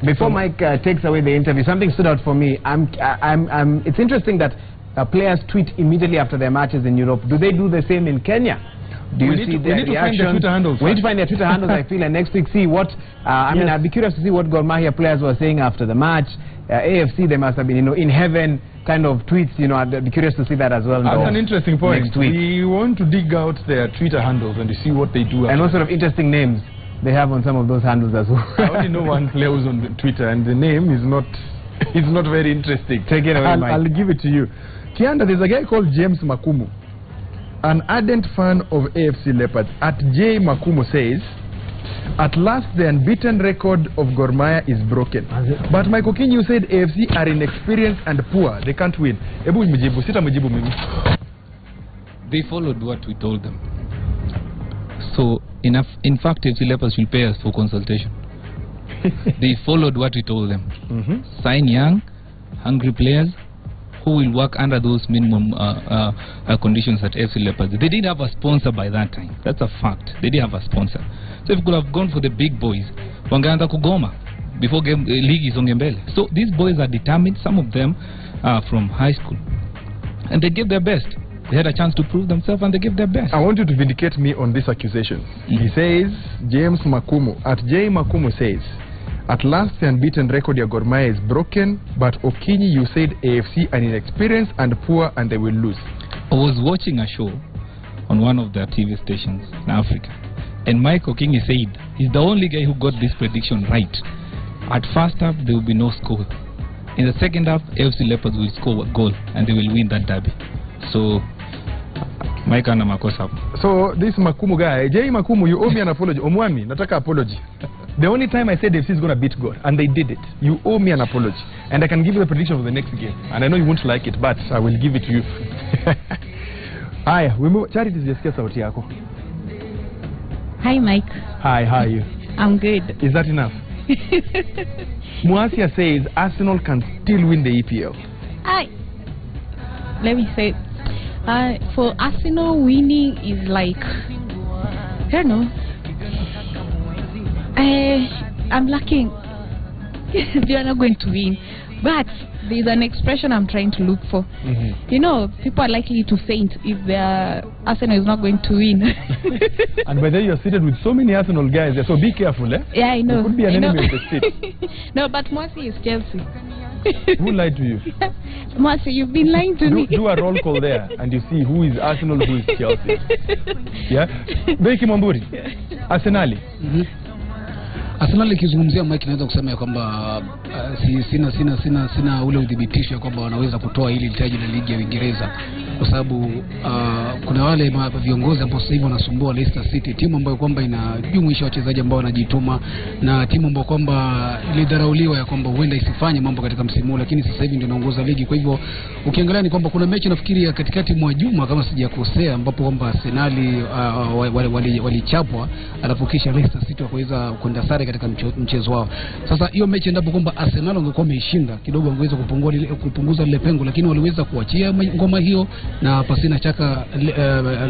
Before Mike takes away the interview, something stood out for me. It's interesting that players tweet immediately after their matches in Europe. Do they do the same in Kenya? Do you see their reaction? We need to find their Twitter handles, I feel, and next week see what... I mean, I'd be curious to see what Gor Mahia players were saying after the match. AFC, they must have been, in heaven kind of tweets. I'd be curious to see that as well. That's an interesting point. Next week. We want to dig out their Twitter handles and to see what they do. And what sort of interesting names they have on some of those handles as well. I only know one player who's on Twitter, and the name is not very interesting. Take it away, Mike. I'll give it to you. Kianda, there's a guy called James Makumu, an ardent fan of AFC Leopards. At J Makumu says, At last, the unbeaten record of Gor Mahia is broken. But Michael King, you said AFC are inexperienced and poor. They can't win. Ebu mjibu, sita mjibu mimi. They followed what we told them. So, in fact, AFC Leopards will pay us for consultation. They followed what we told them. Sign young, hungry players who will work under those minimum conditions at AFC Leopards. They didn't have a sponsor by that time. That's a fact. They didn't have a sponsor. So if we could have gone for the big boys, wangeanza kugoma before league isonge mbele. So these boys are determined. Some of them are from high school, and they gave their best. They had a chance to prove themselves, and they gave their best. I want you to vindicate me on this accusation. He says, James Makumu, at J. Makumu says, at last the unbeaten record of Gor Mahia is broken, but Okinyi, you said AFC are inexperienced and poor and they will lose. I was watching a show on one of their TV stations in Africa, and Mike Okinyi said he's the only guy who got this prediction right. At first half, there will be no score. In the second half, AFC Leopards will score a goal and they will win that derby. So, Mike ana makosa. So, this Makumu guy, J. Makumu, you owe me an apology. Omwami, nataka apology. The only time I said AFC is going to beat God, and they did it. You owe me an apology. And I can give you the prediction for the next game. And I know you won't like it, but I will give it to you. Hi, we move. Charity, sijasikia sauti yako. Hi, Mike. Hi, how are you? I'm good. Is that enough? Muasia says Arsenal can still win the EPL. Let me say, for Arsenal, winning is like, I don't know. I'm lacking. They are not going to win, but there's an expression I'm trying to look for. You know, people are likely to faint if their Arsenal is not going to win. And by then you're seated with so many Arsenal guys there, so be careful, eh? Yeah, I know. You could be an enemy of the state. No, but Moasi is Chelsea. Who lied to you? Moasi, you've been lying to me. Do a roll call there and you see who is Arsenal, who is Chelsea. Yeah? Beki Mwamburi, Arsenali. Arsenal ikizungumzia Mike, naweza kusema ya kwamba sina ule udhibitisho ya kwamba wanaweza kutoa hili taji la ligi ya Uingereza, kwa sababu kuna wale viongozi ambao sasa hivi wanasumbua Leicester City, timu ambayo kwamba inajumuisha wachezaji ambao wanajituma na timu ambayo kwamba ilidharauliwa ya kwamba huenda isifanye mambo katika msimu huu, lakini sasa hivi ndio inaongoza ligi. Kwa hivyo ukiangalia ni kwamba kuna mechi nafikiri katikati mwa juma kama sijakosea, ambapo kwamba Arsenal walichapwa alafu kisha Leicester City wakaweza kwenda sare katika mchezo wao. Sasa hiyo mechi endapo kwamba Arsenal wangekuwa wameishinda kidogo, wangeweza kupunguza lile pengo, lakini waliweza kuachia ngoma hiyo na pasina chaka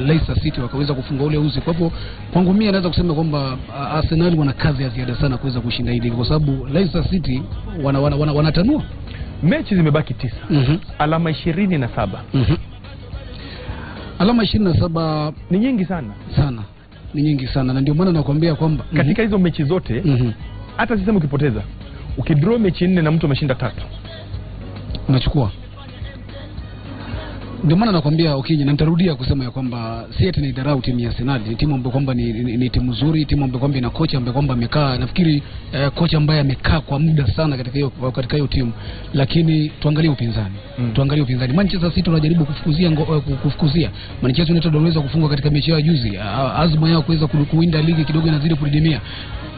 Leicester City wakaweza kufunga ule uzi. Kwa hivyo kwangu mimi naweza kusema kwamba Arsenal wana kazi ya ziada sana kuweza kushinda hili, kwa sababu Leicester City wanatanua. Mechi zimebaki 9. Alama 27. Alama 27 ni nyingi sana. Ni nyingi sana, na ndio maana nakwambia kwamba katika hizo mechi zote hata sisema ukipoteza, ukidraw mechi 4 na mtu ameshinda 3 unachukua. Ndio maana nakwambia Okinyi, na nitarudia kusema ya kwamba si eti ni dharau timu ya Arsenal. Ni timu ambayo kwamba ni timu nzuri, timu ambayo kwamba ina kocha ambaye kwamba amekaa, nafikiri kocha ambaye amekaa kwa muda sana katika hiyo timu. Lakini tuangalie upinzani. Tuangalie upinzani. Manchester City wanajaribu kufukuzia. Manchester United wanaweza kufungwa katika mechi yao juzi. Azma yao kuweza kuwinda ligi kidogo inazidi kudidimia.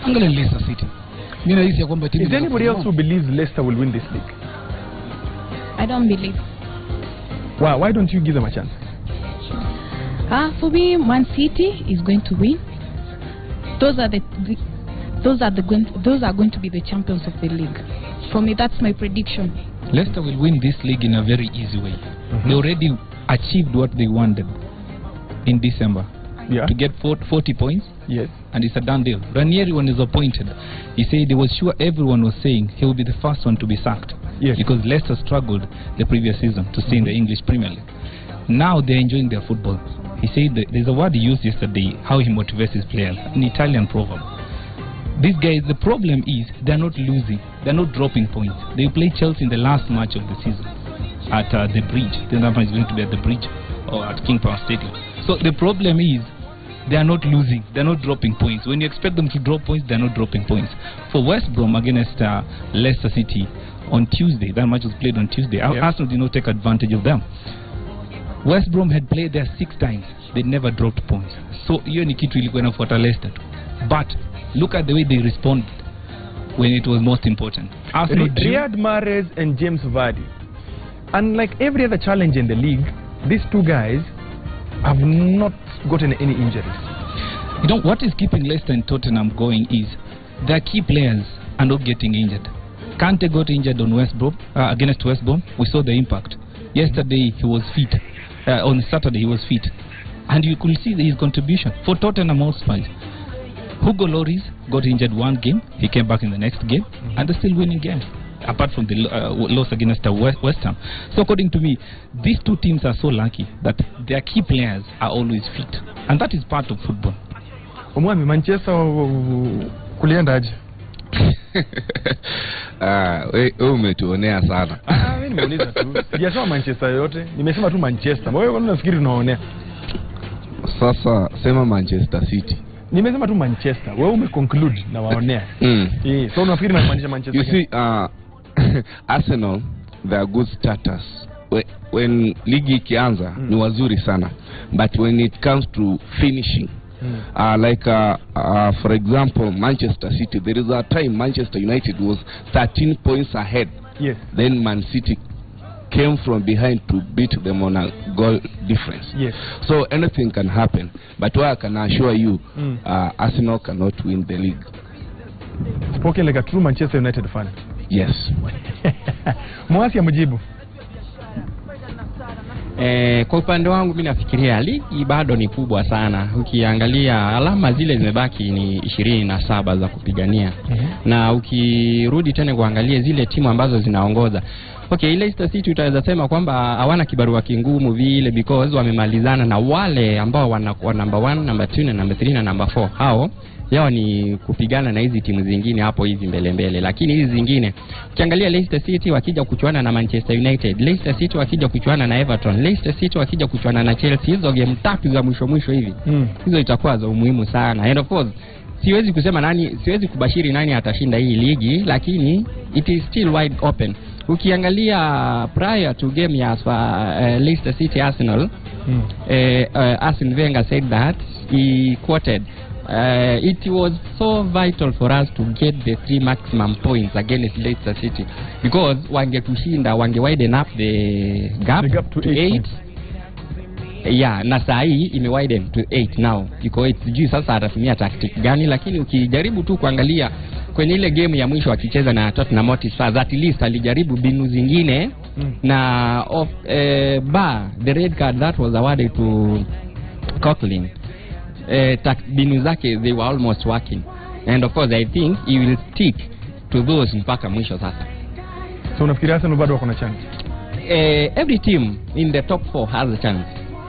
Angalia Leicester City. Mimi nahisi ya kwamba timu. Is anybody else who believes Leicester will win this league? I don't believe. Why don't you give them a chance? For me, Man City is going to win. Those are going to be the champions of the league. For me, that's my prediction. Leicester will win this league in a very easy way. They already achieved what they wanted in December. To get 40 points. Yes. And it's a done deal. Ranieri, when he was appointed, he said he was sure everyone was saying he will be the first one to be sacked. Yes. Because Leicester struggled the previous season to stay in the English Premier League. Now they're enjoying their football. He said that there's a word he used yesterday, how he motivates his players, an Italian proverb. These guys, the problem is they're not losing, they're not dropping points. They play Chelsea in the last match of the season at the Bridge. The number is going to be at the Bridge or at King Power Stadium. So the problem is they are not losing, they are not dropping points. When you expect them to drop points, they are not dropping points. For West Brom against Leicester City on Tuesday, that match was played on Tuesday. Arsenal did not take advantage of them. West Brom had played there 6 times. They never dropped points. So hiyo ni kitu ilikuwa inafuata Leicester tu. But look at the way they responded when it was most important. Arsenal Riyad Mahrez and James Vardy. Unlike every other challenge in the league, these two guys have not gotten any injuries. You know, what is keeping Leicester and Tottenham going is their key players are not getting injured. Kante got injured on against West Brom. We saw the impact. Yesterday he was fit. On Saturday he was fit. And you could see his contribution. For Tottenham Hotspur, Hugo Lloris got injured one game. He came back in the next game. And they're still winning games. Apart from the loss against West Ham. So according to me, these two teams are so lucky that their key players are always fit. And that is part of football. Omwami, Manchester kulienda aje? Umetuonea sana. Mimi nimeuliza tu. Sijasema Manchester yote, nimesema tu Manchester. Wewe kwa nini unafikiri unaonea? Sasa sema Manchester City. Nimesema tu Manchester. Wewe umeconclude na waonea. So unafikiri maanisha Manchester? You see, Arsenal, they are good starters. When ligi ikianza ni wazuri sana, but when it comes to finishing, for example, Manchester City, there is a time Manchester United was 13 points ahead. Yes. Then Man City came from behind to beat them on a goal difference. Yes. So anything can happen, but what I can assure you, Arsenal cannot win the league. Spoken like a true Manchester United fan. Yes. Mwasi amujibu. Kwa upande wangu mimi nafikiria ligi bado ni kubwa sana. Ukiangalia alama zile zimebaki ni 27 za kupigania. Na ukirudi tena kuangalia zile timu ambazo zinaongoza. Okay, Leicester City utaweza sema kwamba hawana kibarua kingumu vile because wamemalizana na wale ambao wana number 1, number 2 na number 3 na number 4. Hao yao ni kupigana na hizi timu zingine hapo hivi mbele, lakini hizi zingine ukiangalia Leicester City wakija kuchuana na Manchester United, Leicester City wakija kuchuana na Everton, Leicester City wakija kuchuana na Chelsea, hizo game tatu za mwisho hivi hizo itakuwa za umuhimu sana. And of course siwezi kubashiri nani atashinda hii ligi, lakini it is still wide open. Ukiangalia prior to game ya Leicester City Arsenal, Arsene Wenger said that he quoted it was so vital for us to get the 3 maximum points against Leicester City because wangetushinda widen up the gap to 8. Yeah, na saa hii imewiden to 8 now. Iko 8. Sijui sasa atatumia tactic gani, lakini ukijaribu tu kuangalia kwenye ile game ya mwisho akicheza na Tottenham Hotspur, at least alijaribu binu zingine na the red card that was awarded to Coquelin. Binu zake they were almost working, and of course I think he will stick to those mpaka mwisho sasa. So unafikiri Arsenal bado wako na chance? Every team in the top 4 has a chance.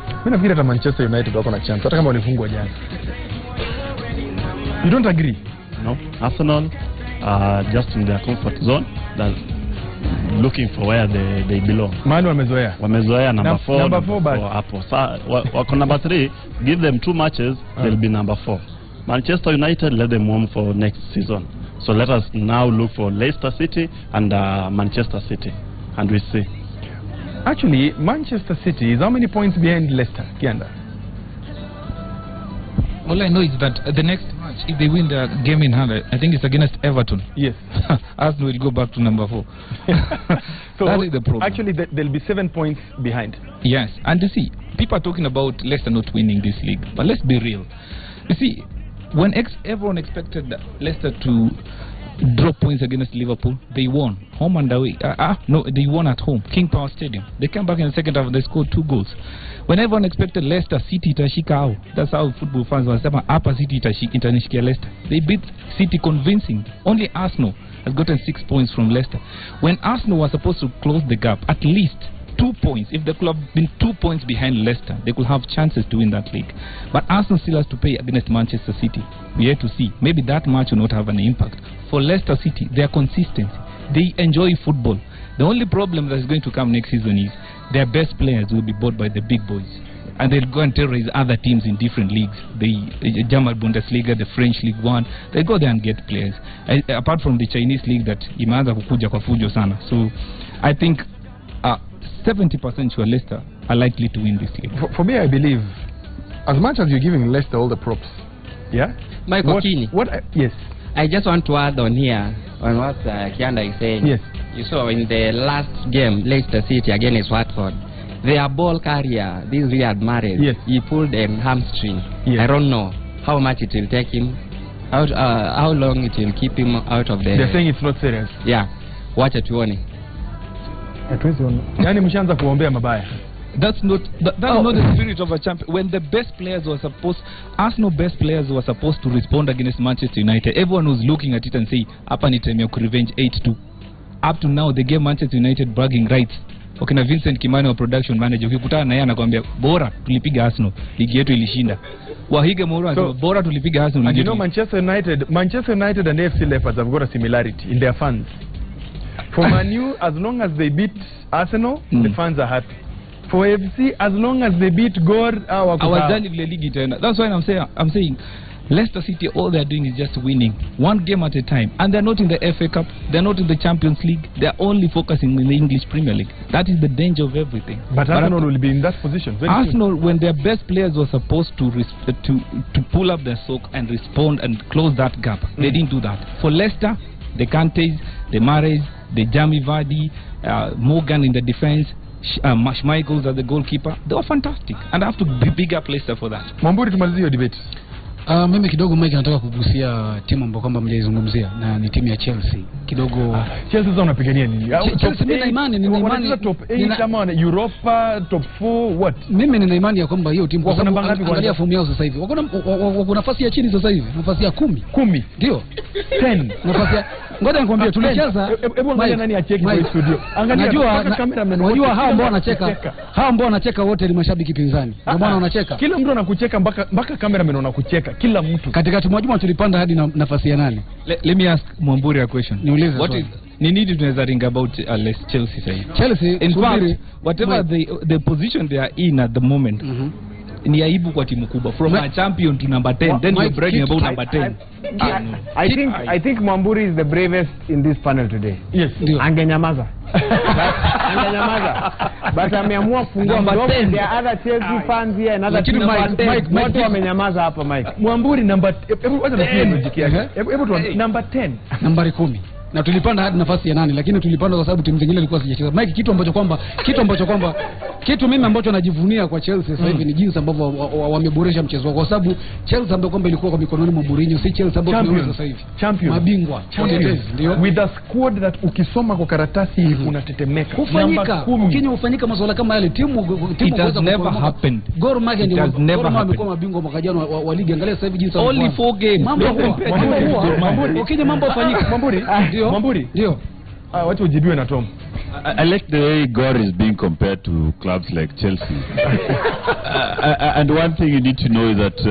Mimi nafikiri hata Manchester United wako na chance hata kama walifungwa jana. You don't agree? No, Arsenal just in their comfort zone, that looking for where they belong. Manu wamezoea number 4 hapo. Wako number 3, give them 2 matches, they'll be number 4. Manchester United, let them warm for next season. So let us now look for Leicester City and Manchester City, and we see. Actually, Manchester City is how many points behind Leicester, Kianda? All I know is that the next match, if they win the game in hand, I think it's against Everton. Yes. Arsenal will go back to number 4. So that is the problem. Actually, there'll be 7 points behind. Yes, and you see, people are talking about Leicester not winning this league, but let's be real. You see, when everyone expected Leicester to drop points against Liverpool, they won home and away. No, they won at home, King Power Stadium. They came back in the second half and they scored 2 goals. When everyone expected Leicester City itashika out, that's how football fans were saying, Upper City itanishikia Leicester. They beat City convincing. Only Arsenal has gotten 6 points from Leicester. When Arsenal was supposed to close the gap, at least 2 points. If the club had been 2 points behind Leicester, they could have chances to win that league. But Arsenal still has to play against Manchester City. We have to see. Maybe that match will not have an impact. For Leicester City, their consistency. They enjoy football. The only problem that is going to come next season is their best players will be bought by the big boys. And they'll go and terrorize other teams in different leagues. The German Bundesliga, the French League 1. They go there and get players. Apart from the Chinese league that imeanza kukuja kwa fujo sana. So I think 70% sure Leicester are likely to win this league. For me, I believe, as much as you're giving Leicester all the props, Yeah? Michael What- Kini. Yes. I just want to add on here on what Kianda is saying. Yes. You saw in the last game, Leicester City against Watford, their ball carrier, this Riyad Mahrez, Yes. he pulled a hamstring. Yes. I don't know how much it will take him, how long it will keep him out of the... They're saying it's not serious. Yeah. Wacha tuone. Yani mshaanza kuombea mabaya. That's not that's not the spirit of a champion. When the best players were supposed, Arsenal best players were supposed to respond against Manchester United, everyone was looking at it and say, hapa ni time ya kurevenge 8-2. Up to now they gave Manchester United bragging rights. Okay, na Vincent Kimani wa production manager, ukikutana na yeye anakuambia bora tulipiga Arsenal, ligi yetu ilishinda. Wahige Moro anasema bora tulipiga Arsenal. And you know Manchester United and AFC Leopards have got a similarity in their fans. For Man U, as long as they beat Arsenal, the fans are happy. For AFC, as long as they beat Gor, Hawajali vile ligi itaenda. That's why I'm saying Leicester City, all they're doing is just winning one game at a time, and they're not in the FA Cup, they're not in the Champions League, they're only focusing in the English Premier League. That is the danger of everything. But Arsenal will be in that position. Arsenal, when their best players were supposed to pull up their sock and respond and close that gap, they didn't do that. For Leicester, the Kantes, the Mahrez, the Jamie Vardy, Morgan in the defense, Schmeichel as the goalkeeper, they were fantastic, and I have to be big up Leicester for that. Mwamburi, tumalizie hiyo debate. Mimi kidogo Mike nataka kugusia timu ambayo kwamba mjaizungumzia na ni timu ya Chelsea. Kidogo Chelsea sasa unapigania nini? Chelsea nina imani top 8 kama na Europa top 4 what? Mimi nina imani ya kwamba hiyo timu kwa sababu angalia fomu yao sasa hivi. Wako nafasi ya chini sasa hivi, nafasi ya 10. Ndio. 10. Nafasi ya ngoja nikwambie tulicheza. Hebu angalia nani acheki kwa studio. Angalia kamera unajua hao ambao wanacheka wote ni mashabiki pinzani. Ndio maana wanacheka. Kila mtu anakucheka mpaka cameraman anakucheka. Kila mtu. Katika timu moja tulipanda hadi nafasi ya 8. Let me ask Mwamburi a question. Niulize. What is Nini tunaweza ring about Chelsea say? Chelsea in fact whatever the position they are in at the moment. Ni aibu kwa timu kubwa from a champion to number 10 then you're bragging about number 10. I think Mwamburi is the bravest in this panel today. Yes. Angenyamaza. Angenyamaza. But ameamua kufungua mdomo. There are other Chelsea fans here and other teams. Mike wamenyamaza hapa Mike. Mwamburi number number 10. Nambari 10. Na tulipanda hadi nafasi ya 8 lakini tulipanda kwa sababu timu zingine zilikuwa zijacheza. Mike, kitu mimi ambacho najivunia kwa Chelsea sasa hivi ni jinsi ambavyo wameboresha mchezo wao, kwa sababu Chelsea ambayo kwamba ilikuwa kwa mikononi mwa Mourinho si Chelsea ambayo tunaweza sasa hivi. Mabingwa. Ndio. With a squad that ukisoma kwa karatasi unatetemeka. Ukinya ufanyika masuala kama yale timu it has never happened. Gor Mahia ndio wamekuwa mabingwa mwaka jana wa ligi. Angalia sasa hivi jinsi only 4 games. Ukinya mambo yafanyika. Mwamburi. Ndio. Watu ujibiwe na Tom. I like the way Gor is being compared to clubs like Chelsea. And one thing you need to know is that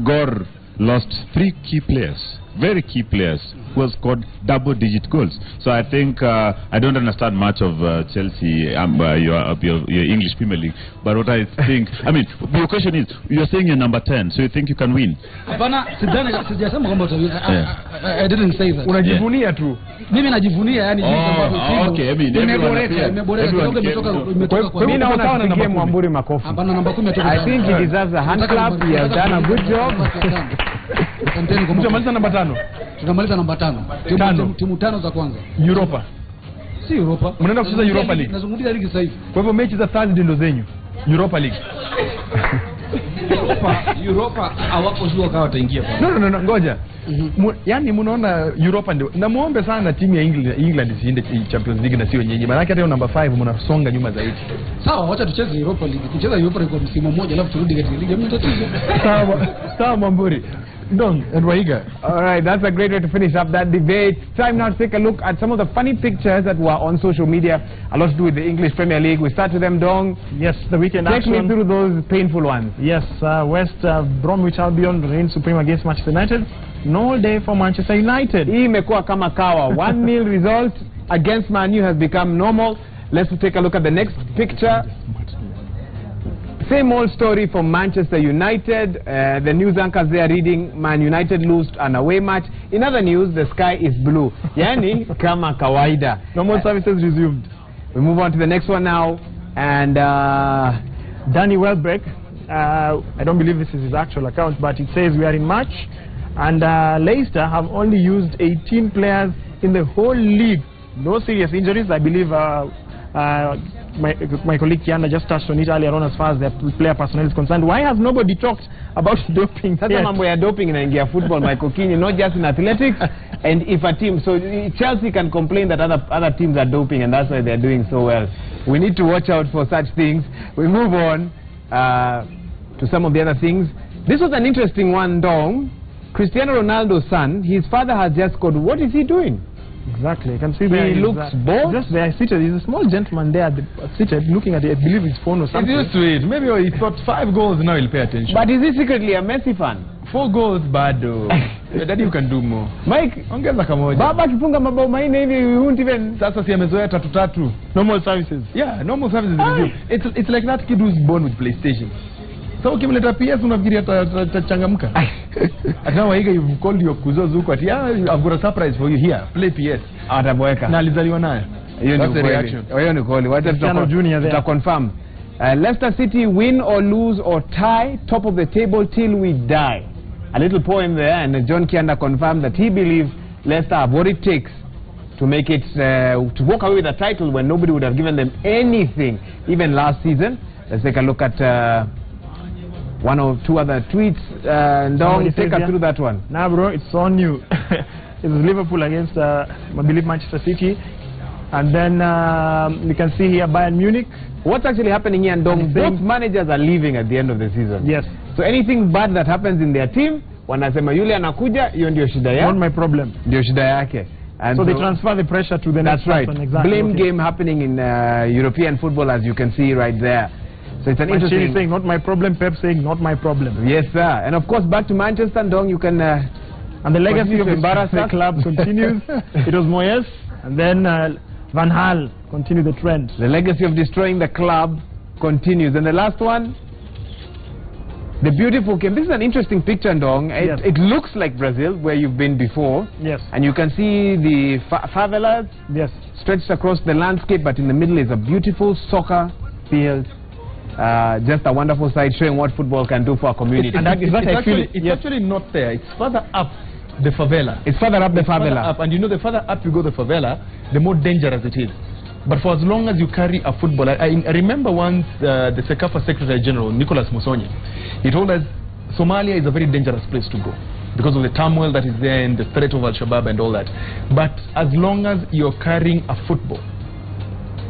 Gor lost 3 key players, very key players, who have scored double-digit goals. So I think I don't understand much of Chelsea, your English Premier League. But what I think, I mean, your question is, you're saying you're number 10, so you think you can win? Hapana, sijasema kwamba I didn't say that. Unajivunia tu. Mimi najivunia yani jinsi ambavyo okay, I mean imeboreka kidogo, imetoka kwa mimi naona nipigie Mwamburi makofi. Hapana, namba 10 atoka. I think he deserves a hand clap. He has done a good job. Tunamaliza namba 5. Tunamaliza namba 5. Timu 5 za kwanza. Europa. Si Europa. Mnaenda kucheza Europa League. Nazungumzia ligi sasa hivi. Kwa hivyo mechi za Thursday ndo zenyu. Europa League. Europa hawapo jua kama wataingia pale. No, ngoja. Yaani mnaona Europa ndio. Na muombe sana timu ya England isiende Champions League na sio nyenye. Maana hata hiyo namba 5 mnasonga nyuma zaidi. Sawa, wacha tucheze Europa League. Tucheza Europa League kwa msimu mmoja alafu turudi katika ligi. Mimi tatizo. Sawa Mwamburi. Dong and Waiga. All right, that's a great way to finish up that debate. Time now to take a look at some of the funny pictures that were on social media. A lot to do with the English Premier League. We start with them, Dong. Yes, the weekend action. Take me through those painful ones. Yes, West Bromwich Albion reigned supreme against Manchester United. No day for Manchester United. Hii imekuwa kama kawa. 1-0 result against Man U has become normal. Let's take a look at the next picture. Same old story for Manchester United. The news anchors there reading Man United lost an away match. In other news, the sky is blue. Yani kama kawaida. No more services resumed. We move on to the next one now. And Danny Welbeck I don't believe this is his actual account, but it says we are in March, and Leicester have only used 18 players in the whole league. No serious injuries. I believe my colleague Kianda just touched on it earlier on as far as their player personnel is concerned. Why has nobody talked about doping? That's mambo ya doping in India football, Michael Keane, not just in athletics. And if a team, so Chelsea can complain that other teams are doping, and that's why they're doing so well. We need to watch out for such things. We move on to some of the other things. This was an interesting one, Dong. Cristiano Ronaldo's son, his father has just scored. What is he doing? Exactly, you can see there. He looks bored. Just there seated. He's a small gentleman there seated, looking at it. I believe his phone or something. He's used to it. Maybe he thought 5 goals, now he'll pay attention. But is he secretly a Messi fan? 4 goals, bad though. Daddy, you can do more. Mike, ongeza kamoja. Baba akifunga mabao manne hivi, we won't even. Sasa si amezoea 3-3. Normal services. Yeah, normal services. It's like that kid who's born with PlayStation. So ukimleta PS unafikiri atachangamka. Now Waiga, you've called your kuzozo huko ati I've got a surprise for you here. Play PS. Ataboeka. Na alizaliwa nayo. That's the reaction. Hiyo ni kweli. Wacha tuta-confirm. Leicester City win or lose or tie, top of the table till we die. A little poem there, and John Kianda confirmed that he believes Leicester have what it takes to make it, to walk away with a title when nobody would have given them anything, even last season. Let's take a look at one or two other tweets. Dong, take us through that one. Nah, bro, it's on you. It was Liverpool against, I believe, Manchester City. And then we can see here Bayern Munich. What's actually happening here, Dong? Both managers are leaving at the end of the season. Yes. So anything bad that happens in their team, wanasema yule anakuja, hiyo ndio shida yake. Not my problem. Ndio shida yake. And so they transfer the pressure to the next person. That's right. Exactly. Blame game happening in European football, as you can see right there. So it's an interesting... saying, not my problem. Pep saying, not my problem. Yes, sir. And of course, back to Manchester, Dong, you can... and the legacy of the club continues. It was Moyes, and then Van Gaal continue the trend. The legacy of destroying the club continues. And the last one, the beautiful game. This is an interesting picture, Dong. It looks like Brazil, where you've been before. Yes. And you can see the favelas stretched across the landscape, but in the middle is a beautiful soccer field. Just a wonderful sight showing what football can do for a community. It's actually not there. It's further up the favela. It's further up the favela. Up, and you know, the further up you go the favela, the more dangerous it is. But for as long as you carry a football, I remember once the CECAFA Secretary General, Nicholas Musonye, he told us Somalia is a very dangerous place to go because of the turmoil that is there and the threat of Al-Shabaab and all that. But as long as you're carrying a football,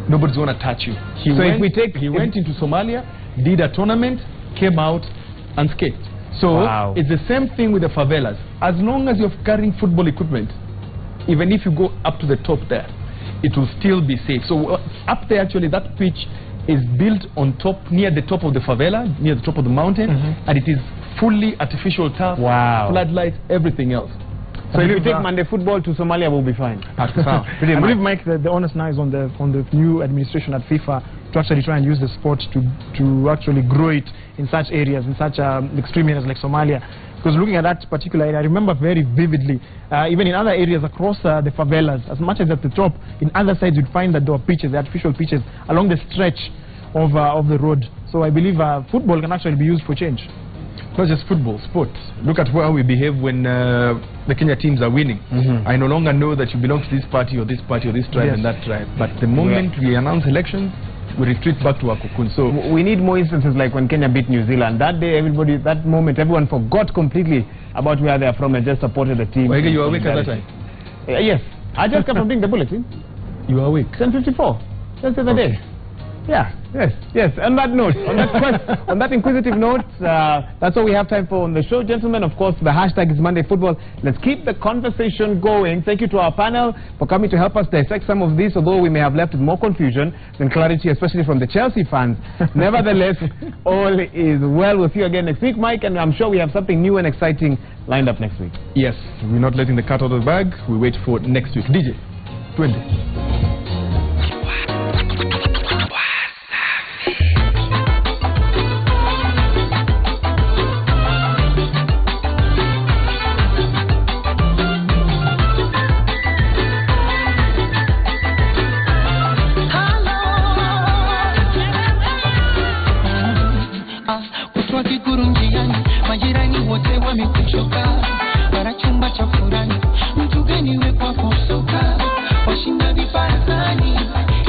nobody's going to touch you. He went into Somalia, did a tournament, came out unscathed. So it's the same thing with the favelas. As long as you're carrying football equipment, even if you go up to the top there, it will still be safe. So up there, actually, that pitch is built on top, near the top of the favela, near the top of the mountain, and it is fully artificial turf, floodlights, everything else. So if you take Monday football to Somalia, we'll be fine. I believe, Mike, the onus now is on the new administration at FIFA to actually try and use the sport to actually grow it in such areas, in such extreme areas like Somalia. Because looking at that particular area, I remember very vividly, even in other areas across the favelas, as much as at the top, in other sides you'd find that there were pitches, the artificial pitches, along the stretch of the road. So I believe football can actually be used for change. Not just football, sports. Look at how we behave when the Kenya teams are winning. I no longer know that you belong to this party or this party or this tribe and that tribe. But the moment we announce elections, we retreat back to our cocoon. So we need more instances like when Kenya beat New Zealand. That day, that moment, everyone forgot completely about where they are from and just supported the team. You were awake at that time? Yes. I just came from doing the bulletin. You were awake? 10:54. Just the other day. Yeah, yes. On that note, on that inquisitive note, that's all we have time for on the show, gentlemen. Of course, the hashtag is Monday Football. Let's keep the conversation going. Thank you to our panel for coming to help us dissect some of this, although we may have left with more confusion than clarity, especially from the Chelsea fans. Nevertheless, all is well. We'll see you again next week, Mike, and I'm sure we have something new and exciting lined up next week. Yes, we're not letting the cat out of the bag. We wait for next week. DJ, 20. With guruguru njiani, majirani wote wamekuchoka, bara chumba cha furani, mtu gani we kwako soka, washinda viparasani,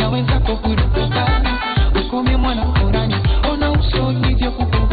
yaweza kukurupuka, ukome mwana furani, ona uso hivyo kukurupuka.